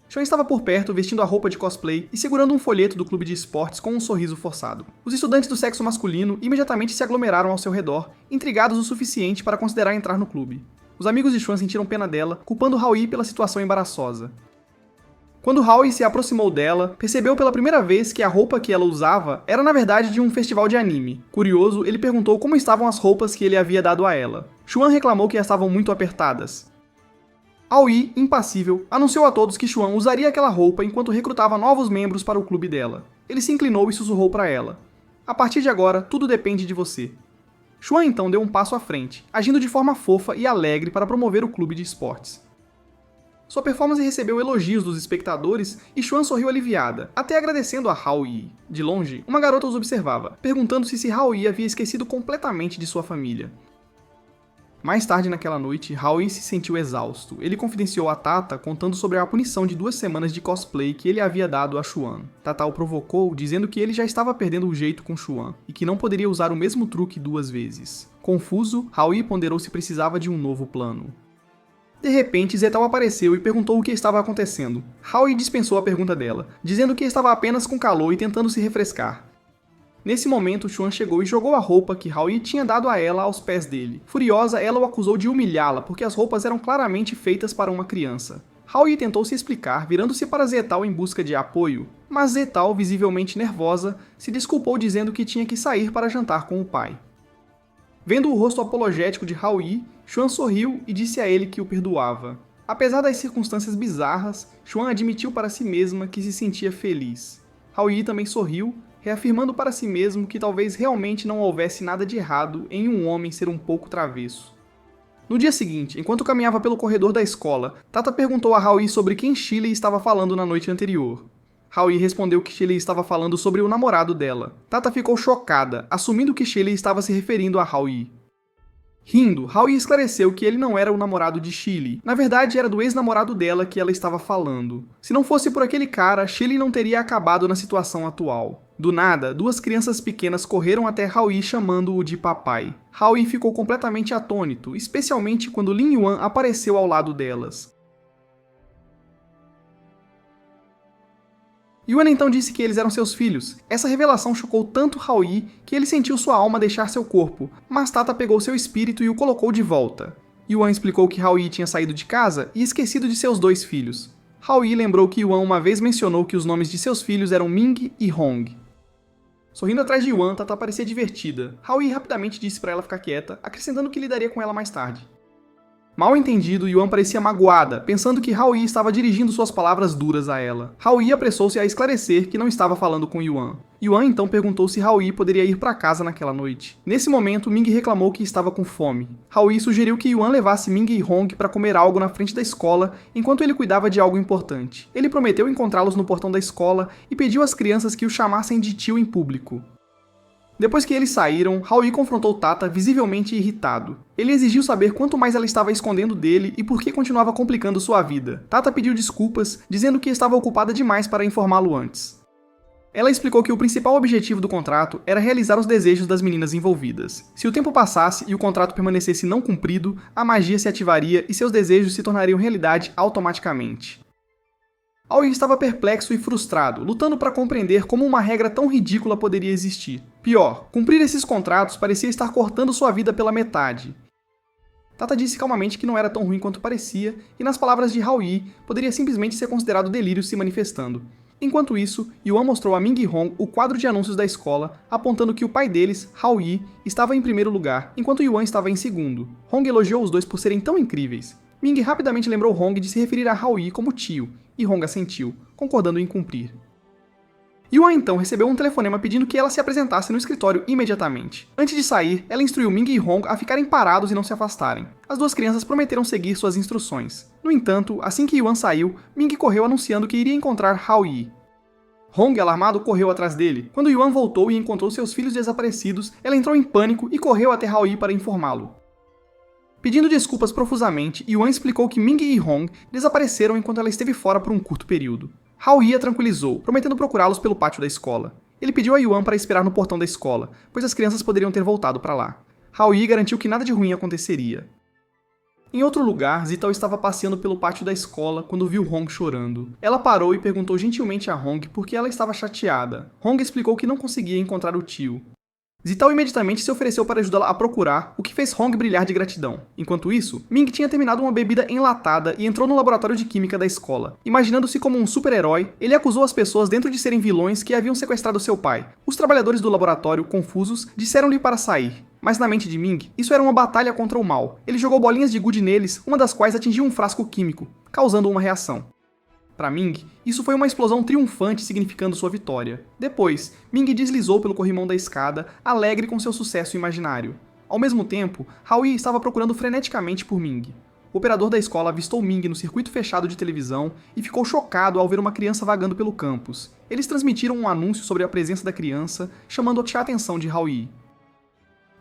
Xuan estava por perto, vestindo a roupa de cosplay e segurando um folheto do clube de esportes com um sorriso forçado. Os estudantes do sexo masculino imediatamente se aglomeraram ao seu redor, intrigados o suficiente para considerar entrar no clube. Os amigos de Xuan sentiram pena dela, culpando Haoyi pela situação embaraçosa. Quando Haoyi se aproximou dela, percebeu pela primeira vez que a roupa que ela usava era na verdade de um festival de anime. Curioso, ele perguntou como estavam as roupas que ele havia dado a ela. Xuan reclamou que estavam muito apertadas. Haoyi, impassível, anunciou a todos que Xuan usaria aquela roupa enquanto recrutava novos membros para o clube dela. Ele se inclinou e sussurrou para ela: "A partir de agora, tudo depende de você." Xuan então deu um passo à frente, agindo de forma fofa e alegre para promover o clube de esportes. Sua performance recebeu elogios dos espectadores e Xuan sorriu aliviada, até agradecendo a Haoyi. De longe, uma garota os observava, perguntando-se se Haoyi havia esquecido completamente de sua família. Mais tarde naquela noite, Haoyi se sentiu exausto. Ele confidenciou a Tata contando sobre a punição de 2 semanas de cosplay que ele havia dado a Xuan. Tata o provocou, dizendo que ele já estava perdendo o jeito com Xuan, e que não poderia usar o mesmo truque 2 vezes. Confuso, Haoyi ponderou se precisava de um novo plano. De repente, Zetal apareceu e perguntou o que estava acontecendo. Haoyi dispensou a pergunta dela, dizendo que estava apenas com calor e tentando se refrescar. Nesse momento, Xuan chegou e jogou a roupa que Haoyi tinha dado a ela aos pés dele. Furiosa, ela o acusou de humilhá-la porque as roupas eram claramente feitas para uma criança. Haoyi tentou se explicar, virando-se para Zetal em busca de apoio, mas Zetal, visivelmente nervosa, se desculpou dizendo que tinha que sair para jantar com o pai. Vendo o rosto apologético de Haoyi, Xuan sorriu e disse a ele que o perdoava. Apesar das circunstâncias bizarras, Xuan admitiu para si mesma que se sentia feliz. Haoyi também sorriu, reafirmando para si mesmo que talvez realmente não houvesse nada de errado em um homem ser um pouco travesso. No dia seguinte, enquanto caminhava pelo corredor da escola, Tata perguntou a Haoyi sobre quem Shiley estava falando na noite anterior. Haoyi respondeu que Shiley estava falando sobre o namorado dela. Tata ficou chocada, assumindo que Shiley estava se referindo a Haoyi. Rindo, Haoyi esclareceu que ele não era o namorado de Shiley. Na verdade, era do ex-namorado dela que ela estava falando. Se não fosse por aquele cara, Shiley não teria acabado na situação atual. Do nada, 2 crianças pequenas correram até Haoyi chamando-o de papai. Haoyi ficou completamente atônito, especialmente quando Lin Yuan apareceu ao lado delas. Yuan então disse que eles eram seus filhos. Essa revelação chocou tanto Haoyi que ele sentiu sua alma deixar seu corpo, mas Tata pegou seu espírito e o colocou de volta. Yuan explicou que Haoyi tinha saído de casa e esquecido de seus 2 filhos. Haoyi lembrou que Yuan uma vez mencionou que os nomes de seus filhos eram Ming e Hong. Sorrindo atrás de Yuan, Tata parecia divertida. Haoyi rapidamente disse para ela ficar quieta, acrescentando que lidaria com ela mais tarde. Mal entendido, Yuan parecia magoada, pensando que Haoyi estava dirigindo suas palavras duras a ela. Haoyi apressou-se a esclarecer que não estava falando com Yuan. Yuan então perguntou se Haoyi poderia ir para casa naquela noite. Nesse momento, Ming reclamou que estava com fome. Haoyi sugeriu que Yuan levasse Ming e Hong para comer algo na frente da escola, enquanto ele cuidava de algo importante. Ele prometeu encontrá-los no portão da escola e pediu às crianças que o chamassem de tio em público. Depois que eles saíram, Haoyi confrontou Tata visivelmente irritado. Ele exigiu saber quanto mais ela estava escondendo dele e por que continuava complicando sua vida. Tata pediu desculpas, dizendo que estava ocupada demais para informá-lo antes. Ela explicou que o principal objetivo do contrato era realizar os desejos das meninas envolvidas. Se o tempo passasse e o contrato permanecesse não cumprido, a magia se ativaria e seus desejos se tornariam realidade automaticamente. Haoyi estava perplexo e frustrado, lutando para compreender como uma regra tão ridícula poderia existir. Pior, cumprir esses contratos parecia estar cortando sua vida pela metade. Tata disse calmamente que não era tão ruim quanto parecia, e nas palavras de Haoyi, poderia simplesmente ser considerado delírio se manifestando. Enquanto isso, Yuan mostrou a Ming e Hong o quadro de anúncios da escola, apontando que o pai deles, Hao Yi, estava em primeiro lugar, enquanto Yuan estava em segundo. Hong elogiou os dois por serem tão incríveis. Ming rapidamente lembrou Hong de se referir a Hao Yi como tio, e Hong assentiu, concordando em cumprir. Yuan então recebeu um telefonema pedindo que ela se apresentasse no escritório imediatamente. Antes de sair, ela instruiu Ming e Hong a ficarem parados e não se afastarem. As duas crianças prometeram seguir suas instruções. No entanto, assim que Yuan saiu, Ming correu anunciando que iria encontrar Hao Yi. Hong, alarmado, correu atrás dele. Quando Yuan voltou e encontrou seus filhos desaparecidos, ela entrou em pânico e correu até Hao Yi para informá-lo. Pedindo desculpas profusamente, Yuan explicou que Ming e Hong desapareceram enquanto ela esteve fora por um curto período. Hao Yi a tranquilizou, prometendo procurá-los pelo pátio da escola. Ele pediu a Yuan para esperar no portão da escola, pois as crianças poderiam ter voltado para lá. Hao Yi garantiu que nada de ruim aconteceria. Em outro lugar, Zitao estava passeando pelo pátio da escola quando viu Hong chorando. Ela parou e perguntou gentilmente a Hong por que ela estava chateada. Hong explicou que não conseguia encontrar o tio. Zitao imediatamente se ofereceu para ajudá-la a procurar, o que fez Hong brilhar de gratidão. Enquanto isso, Ming tinha terminado uma bebida enlatada e entrou no laboratório de química da escola. Imaginando-se como um super-herói, ele acusou as pessoas dentro de serem vilões que haviam sequestrado seu pai. Os trabalhadores do laboratório, confusos, disseram-lhe para sair. Mas na mente de Ming, isso era uma batalha contra o mal. Ele jogou bolinhas de gude neles, uma das quais atingiu um frasco químico, causando uma reação. Para Ming, isso foi uma explosão triunfante significando sua vitória. Depois, Ming deslizou pelo corrimão da escada, alegre com seu sucesso imaginário. Ao mesmo tempo, Hao Yi estava procurando freneticamente por Ming. O operador da escola avistou Ming no circuito fechado de televisão e ficou chocado ao ver uma criança vagando pelo campus. Eles transmitiram um anúncio sobre a presença da criança, chamando a atenção de Hao Yi.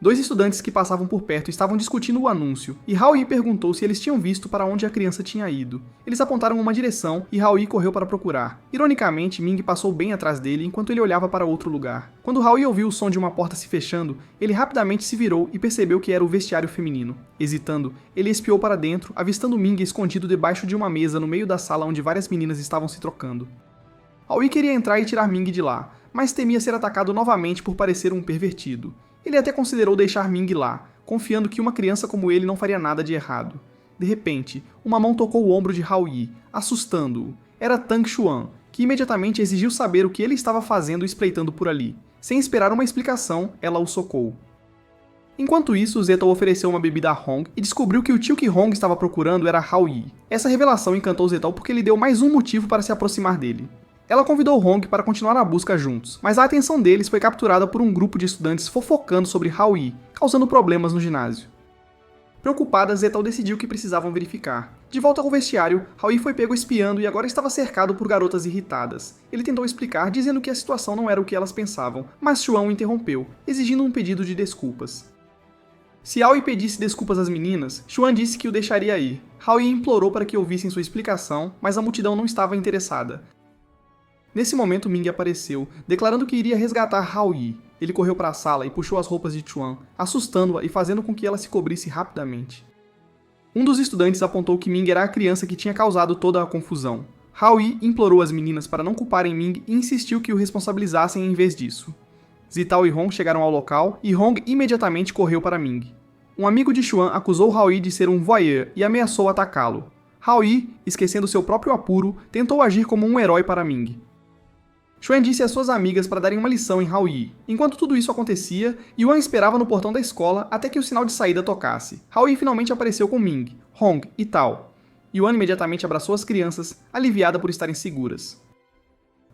Dois estudantes que passavam por perto estavam discutindo o anúncio, e Hao Yi perguntou se eles tinham visto para onde a criança tinha ido. Eles apontaram uma direção e Hao Yi correu para procurar. Ironicamente, Ming passou bem atrás dele enquanto ele olhava para outro lugar. Quando Hao Yi ouviu o som de uma porta se fechando, ele rapidamente se virou e percebeu que era o vestiário feminino. Hesitando, ele espiou para dentro, avistando Ming escondido debaixo de uma mesa no meio da sala onde várias meninas estavam se trocando. Hao Yi queria entrar e tirar Ming de lá, mas temia ser atacado novamente por parecer um pervertido. Ele até considerou deixar Ming lá, confiando que uma criança como ele não faria nada de errado. De repente, uma mão tocou o ombro de Hao Yi, assustando-o. Era Tang Xuan, que imediatamente exigiu saber o que ele estava fazendo espreitando por ali. Sem esperar uma explicação, ela o socou. Enquanto isso, Zitao ofereceu uma bebida a Hong e descobriu que o tio que Hong estava procurando era Hao Yi. Essa revelação encantou Zitao porque lhe deu mais um motivo para se aproximar dele. Ela convidou Hong para continuar a busca juntos, mas a atenção deles foi capturada por um grupo de estudantes fofocando sobre Hao Yi, causando problemas no ginásio. Preocupada, Zitao decidiu que precisavam verificar. De volta ao vestiário, Hao Yi foi pego espiando e agora estava cercado por garotas irritadas. Ele tentou explicar, dizendo que a situação não era o que elas pensavam, mas Xuan o interrompeu, exigindo um pedido de desculpas. Se Hao Yi pedisse desculpas às meninas, Xuan disse que o deixaria ir. Hao Yi implorou para que ouvissem sua explicação, mas a multidão não estava interessada. Nesse momento, Ming apareceu, declarando que iria resgatar Hao Yi. Ele correu para a sala e puxou as roupas de Xuan, assustando-a e fazendo com que ela se cobrisse rapidamente. Um dos estudantes apontou que Ming era a criança que tinha causado toda a confusão. Hao Yi implorou as meninas para não culparem Ming e insistiu que o responsabilizassem em vez disso. Zitao e Hong chegaram ao local e Hong imediatamente correu para Ming. Um amigo de Xuan acusou Hao Yi de ser um voyeur e ameaçou atacá-lo. Hao Yi, esquecendo seu próprio apuro, tentou agir como um herói para Ming. Xuan disse às suas amigas para darem uma lição em Hao Yi. Enquanto tudo isso acontecia, Yuan esperava no portão da escola até que o sinal de saída tocasse. Hao Yi finalmente apareceu com Ming, Hong e Tao. Yuan imediatamente abraçou as crianças, aliviada por estarem seguras.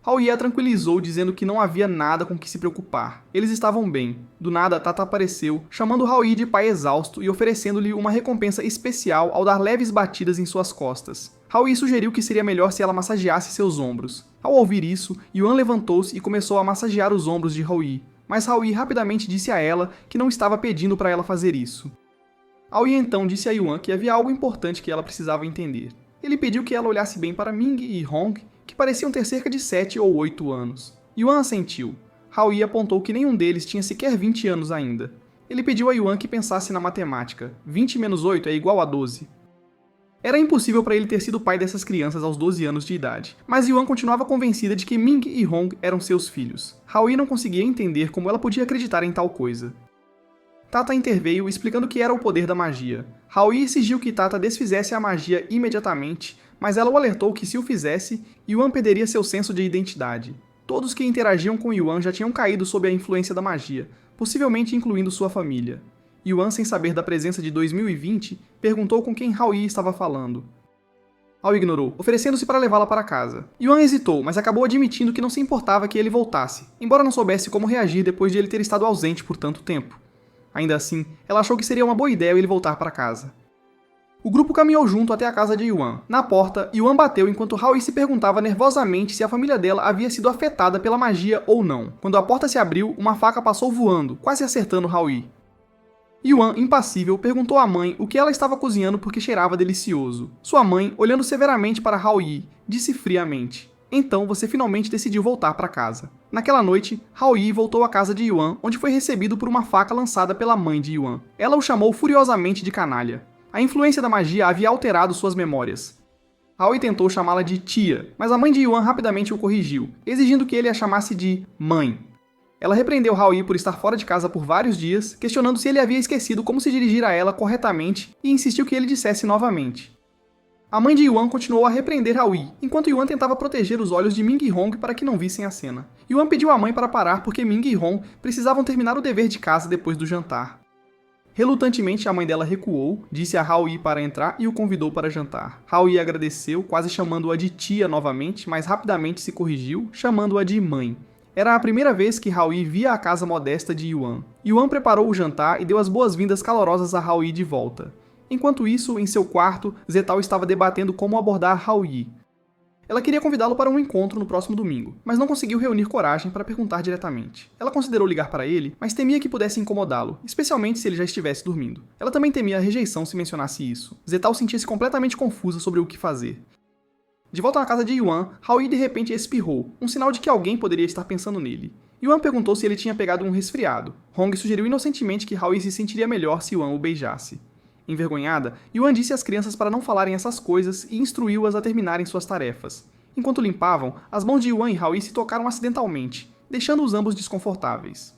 Hao Yi a tranquilizou, dizendo que não havia nada com que se preocupar. Eles estavam bem. Do nada, Tata apareceu, chamando Hao Yi de pai exausto e oferecendo-lhe uma recompensa especial ao dar leves batidas em suas costas. Hao Yi sugeriu que seria melhor se ela massageasse seus ombros. Ao ouvir isso, Yuan levantou-se e começou a massagear os ombros de Hao Yi, mas Hao Yi rapidamente disse a ela que não estava pedindo para ela fazer isso. Hao Yi então disse a Yuan que havia algo importante que ela precisava entender. Ele pediu que ela olhasse bem para Ming e Hong, que pareciam ter cerca de 7 ou 8 anos. Yuan assentiu. Hao Yi apontou que nenhum deles tinha sequer 20 anos ainda. Ele pediu a Yuan que pensasse na matemática. 20 menos 8 é igual a 12. Era impossível para ele ter sido pai dessas crianças aos 12 anos de idade, mas Yuan continuava convencida de que Ming e Hong eram seus filhos. Hao Yi não conseguia entender como ela podia acreditar em tal coisa. Tata interveio explicando que era o poder da magia. Hao Yi exigiu que Tata desfizesse a magia imediatamente, mas ela o alertou que se o fizesse, Yuan perderia seu senso de identidade. Todos que interagiam com Yuan já tinham caído sob a influência da magia, possivelmente incluindo sua família. Yuan, sem saber da presença de 2020, perguntou com quem Hao Yi estava falando. Hao ignorou, oferecendo-se para levá-la para casa. Yuan hesitou, mas acabou admitindo que não se importava que ele voltasse, embora não soubesse como reagir depois de ele ter estado ausente por tanto tempo. Ainda assim, ela achou que seria uma boa ideia ele voltar para casa. O grupo caminhou junto até a casa de Yuan. Na porta, Yuan bateu enquanto Hao Yi se perguntava nervosamente se a família dela havia sido afetada pela magia ou não. Quando a porta se abriu, uma faca passou voando, quase acertando Hao Yi. Yuan, impassível, perguntou à mãe o que ela estava cozinhando porque cheirava delicioso. Sua mãe, olhando severamente para Hao Yi, disse friamente: "Então você finalmente decidiu voltar para casa." Naquela noite, Hao Yi voltou à casa de Yuan, onde foi recebido por uma faca lançada pela mãe de Yuan. Ela o chamou furiosamente de canalha. A influência da magia havia alterado suas memórias. Hao Yi tentou chamá-la de tia, mas a mãe de Yuan rapidamente o corrigiu, exigindo que ele a chamasse de mãe. Ela repreendeu Hao Yi por estar fora de casa por vários dias, questionando se ele havia esquecido como se dirigir a ela corretamente e insistiu que ele dissesse novamente. A mãe de Yuan continuou a repreender Hao Yi, enquanto Yuan tentava proteger os olhos de Ming e Hong para que não vissem a cena. Yuan pediu à mãe para parar porque Ming e Hong precisavam terminar o dever de casa depois do jantar. Relutantemente, a mãe dela recuou, disse a Hao Yi para entrar e o convidou para jantar. Hao Yi agradeceu, quase chamando-a de tia novamente, mas rapidamente se corrigiu, chamando-a de mãe. Era a primeira vez que Hao Yi via a casa modesta de Yuan. Yuan preparou o jantar e deu as boas-vindas calorosas a Hao Yi de volta. Enquanto isso, em seu quarto, Zetao estava debatendo como abordar Hao Yi. Ela queria convidá-lo para um encontro no próximo domingo, mas não conseguiu reunir coragem para perguntar diretamente. Ela considerou ligar para ele, mas temia que pudesse incomodá-lo, especialmente se ele já estivesse dormindo. Ela também temia a rejeição se mencionasse isso. Zetao sentia-se completamente confusa sobre o que fazer. De volta na casa de Yuan, Hao Yi de repente espirrou, um sinal de que alguém poderia estar pensando nele. Yuan perguntou se ele tinha pegado um resfriado. Hong sugeriu inocentemente que Hao Yi se sentiria melhor se Yuan o beijasse. Envergonhada, Yuan disse às crianças para não falarem essas coisas e instruiu-as a terminarem suas tarefas. Enquanto limpavam, as mãos de Yuan e Hao Yi se tocaram acidentalmente, deixando-os ambos desconfortáveis.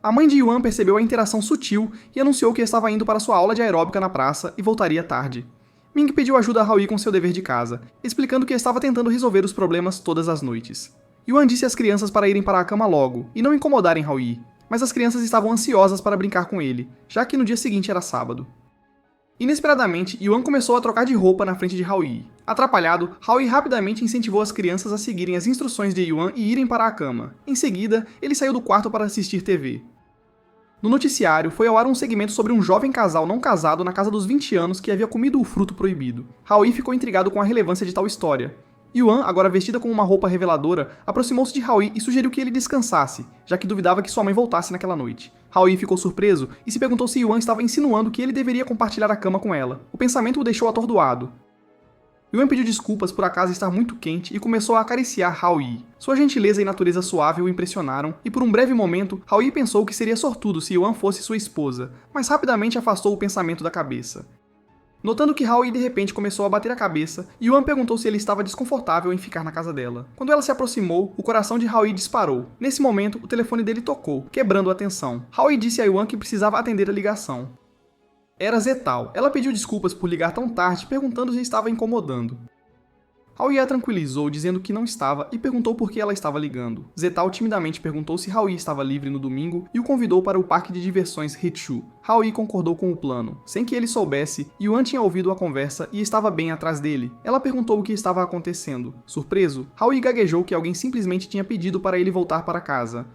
A mãe de Yuan percebeu a interação sutil e anunciou que estava indo para sua aula de aeróbica na praça e voltaria tarde. Ming pediu ajuda a Hao Yi com seu dever de casa, explicando que estava tentando resolver os problemas todas as noites. Yuan disse às crianças para irem para a cama logo e não incomodarem Hao Yi, mas as crianças estavam ansiosas para brincar com ele, já que no dia seguinte era sábado. Inesperadamente, Yuan começou a trocar de roupa na frente de Hao Yi. Atrapalhado, Hao Yi rapidamente incentivou as crianças a seguirem as instruções de Yuan e irem para a cama. Em seguida, ele saiu do quarto para assistir TV. No noticiário, foi ao ar um segmento sobre um jovem casal não casado na casa dos 20 anos que havia comido o fruto proibido. Hao Yi ficou intrigado com a relevância de tal história. Yuan, agora vestida com uma roupa reveladora, aproximou-se de Hao Yi e sugeriu que ele descansasse, já que duvidava que sua mãe voltasse naquela noite. Hao Yi ficou surpreso e se perguntou se Yuan estava insinuando que ele deveria compartilhar a cama com ela. O pensamento o deixou atordoado. Yuan pediu desculpas por a casa estar muito quente e começou a acariciar Hao Yi. Sua gentileza e natureza suave o impressionaram, e por um breve momento, Hao Yi pensou que seria sortudo se Yuan fosse sua esposa, mas rapidamente afastou o pensamento da cabeça. Notando que Hao Yi de repente começou a bater a cabeça, Yuan perguntou se ele estava desconfortável em ficar na casa dela. Quando ela se aproximou, o coração de Hao Yi disparou. Nesse momento, o telefone dele tocou, quebrando a tensão. Hao Yi disse a Yuan que precisava atender a ligação. Era Zetao. Ela pediu desculpas por ligar tão tarde, perguntando se estava incomodando. Hao Yi a tranquilizou, dizendo que não estava, e perguntou por que ela estava ligando. Zetao timidamente perguntou se Hao Yi estava livre no domingo e o convidou para o parque de diversões Hichu. Hao Yi concordou com o plano. Sem que ele soubesse, Yuan tinha ouvido a conversa e estava bem atrás dele. Ela perguntou o que estava acontecendo. Surpreso, Hao Yi gaguejou que alguém simplesmente tinha pedido para ele voltar para casa.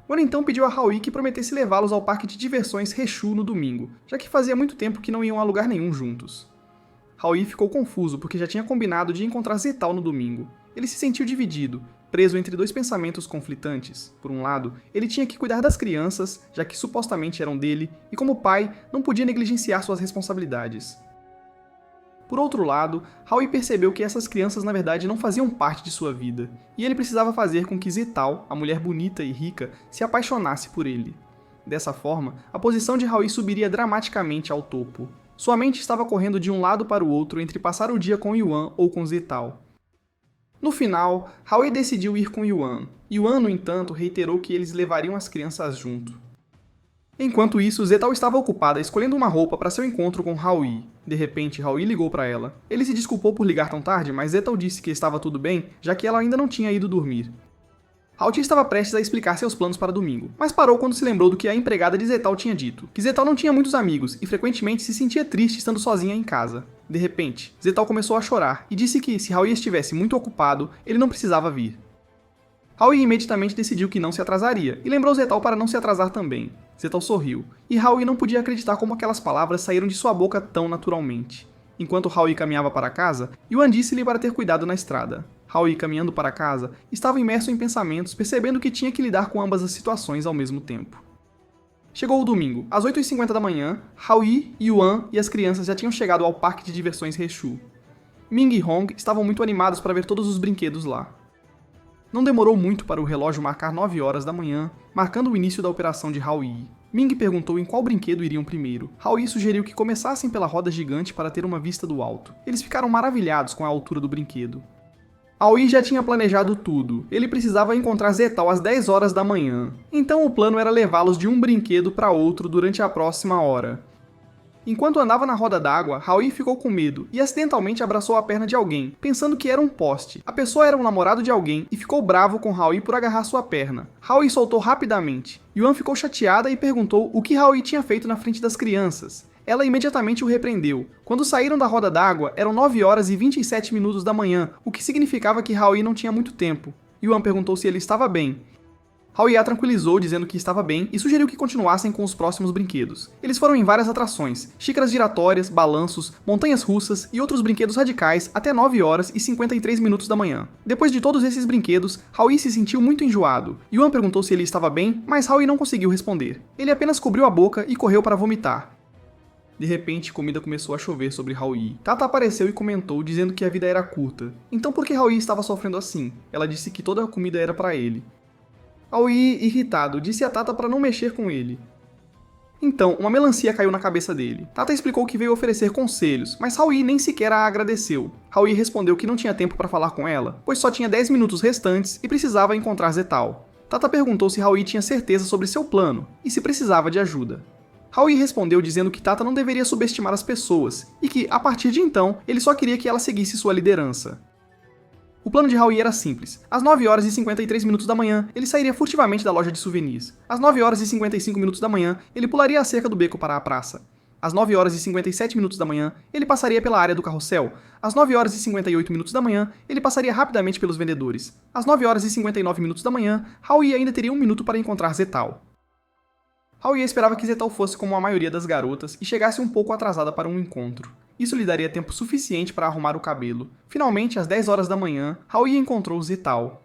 Wen então pediu a Hao Yi que prometesse levá-los ao parque de diversões Hichu no domingo, já que fazia muito tempo que não iam a lugar nenhum juntos. Hao Yi ficou confuso porque já tinha combinado de encontrar Zetao no domingo. Ele se sentiu dividido, preso entre dois pensamentos conflitantes. Por um lado, ele tinha que cuidar das crianças, já que supostamente eram dele, e como pai, não podia negligenciar suas responsabilidades. Por outro lado, Hao Yi percebeu que essas crianças na verdade não faziam parte de sua vida, e ele precisava fazer com que Zetao, a mulher bonita e rica, se apaixonasse por ele. Dessa forma, a posição de Hao Yi subiria dramaticamente ao topo. Sua mente estava correndo de um lado para o outro entre passar o dia com Yuan ou com Zetao. No final, Hao Yi decidiu ir com Yuan. Yuan, no entanto, reiterou que eles levariam as crianças junto. Enquanto isso, Zetal estava ocupada escolhendo uma roupa para seu encontro com Haoi. De repente, Haoi ligou para ela. Ele se desculpou por ligar tão tarde, mas Zetal disse que estava tudo bem, já que ela ainda não tinha ido dormir. Haoi estava prestes a explicar seus planos para domingo, mas parou quando se lembrou do que a empregada de Zetal tinha dito, que Zetal não tinha muitos amigos e frequentemente se sentia triste estando sozinha em casa. De repente, Zetal começou a chorar e disse que, se Haoi estivesse muito ocupado, ele não precisava vir. Haoi imediatamente decidiu que não se atrasaria e lembrou Zetal para não se atrasar também. Zetal sorriu, e Haoi não podia acreditar como aquelas palavras saíram de sua boca tão naturalmente. Enquanto Haoi caminhava para casa, Yuan disse-lhe para ter cuidado na estrada. Haoi, caminhando para casa, estava imerso em pensamentos, percebendo que tinha que lidar com ambas as situações ao mesmo tempo. Chegou o domingo. Às 8h50 da manhã, Haoi, Yuan e as crianças já tinham chegado ao parque de diversões Rechu. Ming e Hong estavam muito animados para ver todos os brinquedos lá. Não demorou muito para o relógio marcar 9 horas da manhã, marcando o início da operação de Haoi. Ming perguntou em qual brinquedo iriam primeiro. Haoi sugeriu que começassem pela roda gigante para ter uma vista do alto. Eles ficaram maravilhados com a altura do brinquedo. Haoi já tinha planejado tudo. Ele precisava encontrar Zetal às 10 horas da manhã. Então o plano era levá-los de um brinquedo para outro durante a próxima hora. Enquanto andava na roda d'água, Haoi ficou com medo e acidentalmente abraçou a perna de alguém, pensando que era um poste. A pessoa era um namorado de alguém e ficou bravo com Haoi por agarrar sua perna. Haoi soltou rapidamente. Yuan ficou chateada e perguntou o que Haoi tinha feito na frente das crianças. Ela imediatamente o repreendeu. Quando saíram da roda d'água, eram 9 horas e 27 minutos da manhã, o que significava que Haoi não tinha muito tempo. Yuan perguntou se ele estava bem. Haoi a tranquilizou, dizendo que estava bem, e sugeriu que continuassem com os próximos brinquedos. Eles foram em várias atrações, xícaras giratórias, balanços, montanhas russas e outros brinquedos radicais até 9 horas e 53 minutos da manhã. Depois de todos esses brinquedos, Haoi se sentiu muito enjoado. Yuan perguntou se ele estava bem, mas Haoi não conseguiu responder. Ele apenas cobriu a boca e correu para vomitar. De repente, comida começou a chover sobre Haoi. Tata apareceu e comentou, dizendo que a vida era curta. Então por que Haoi estava sofrendo assim? Ela disse que toda a comida era para ele. Haoi, irritado, disse a Tata para não mexer com ele. Então, uma melancia caiu na cabeça dele. Tata explicou que veio oferecer conselhos, mas Haoi nem sequer a agradeceu. Haoi respondeu que não tinha tempo para falar com ela, pois só tinha 10 minutos restantes e precisava encontrar Zetal. Tata perguntou se Haoi tinha certeza sobre seu plano e se precisava de ajuda. Haoi respondeu dizendo que Tata não deveria subestimar as pessoas e que, a partir de então, ele só queria que ela seguisse sua liderança. O plano de Haoi era simples. Às 9 horas e 53 minutos da manhã, ele sairia furtivamente da loja de souvenirs. Às 9 horas e 55 minutos da manhã, ele pularia a cerca do beco para a praça. Às 9 horas e 57 minutos da manhã, ele passaria pela área do carrossel. Às 9 horas e 58 minutos da manhã, ele passaria rapidamente pelos vendedores. Às 9 horas e 59 minutos da manhã, Haoi ainda teria 1 minuto para encontrar Zetal. Haoi esperava que Zetal fosse como a maioria das garotas e chegasse um pouco atrasada para um encontro. Isso lhe daria tempo suficiente para arrumar o cabelo. Finalmente, às 10 horas da manhã, Haoi encontrou Zetal.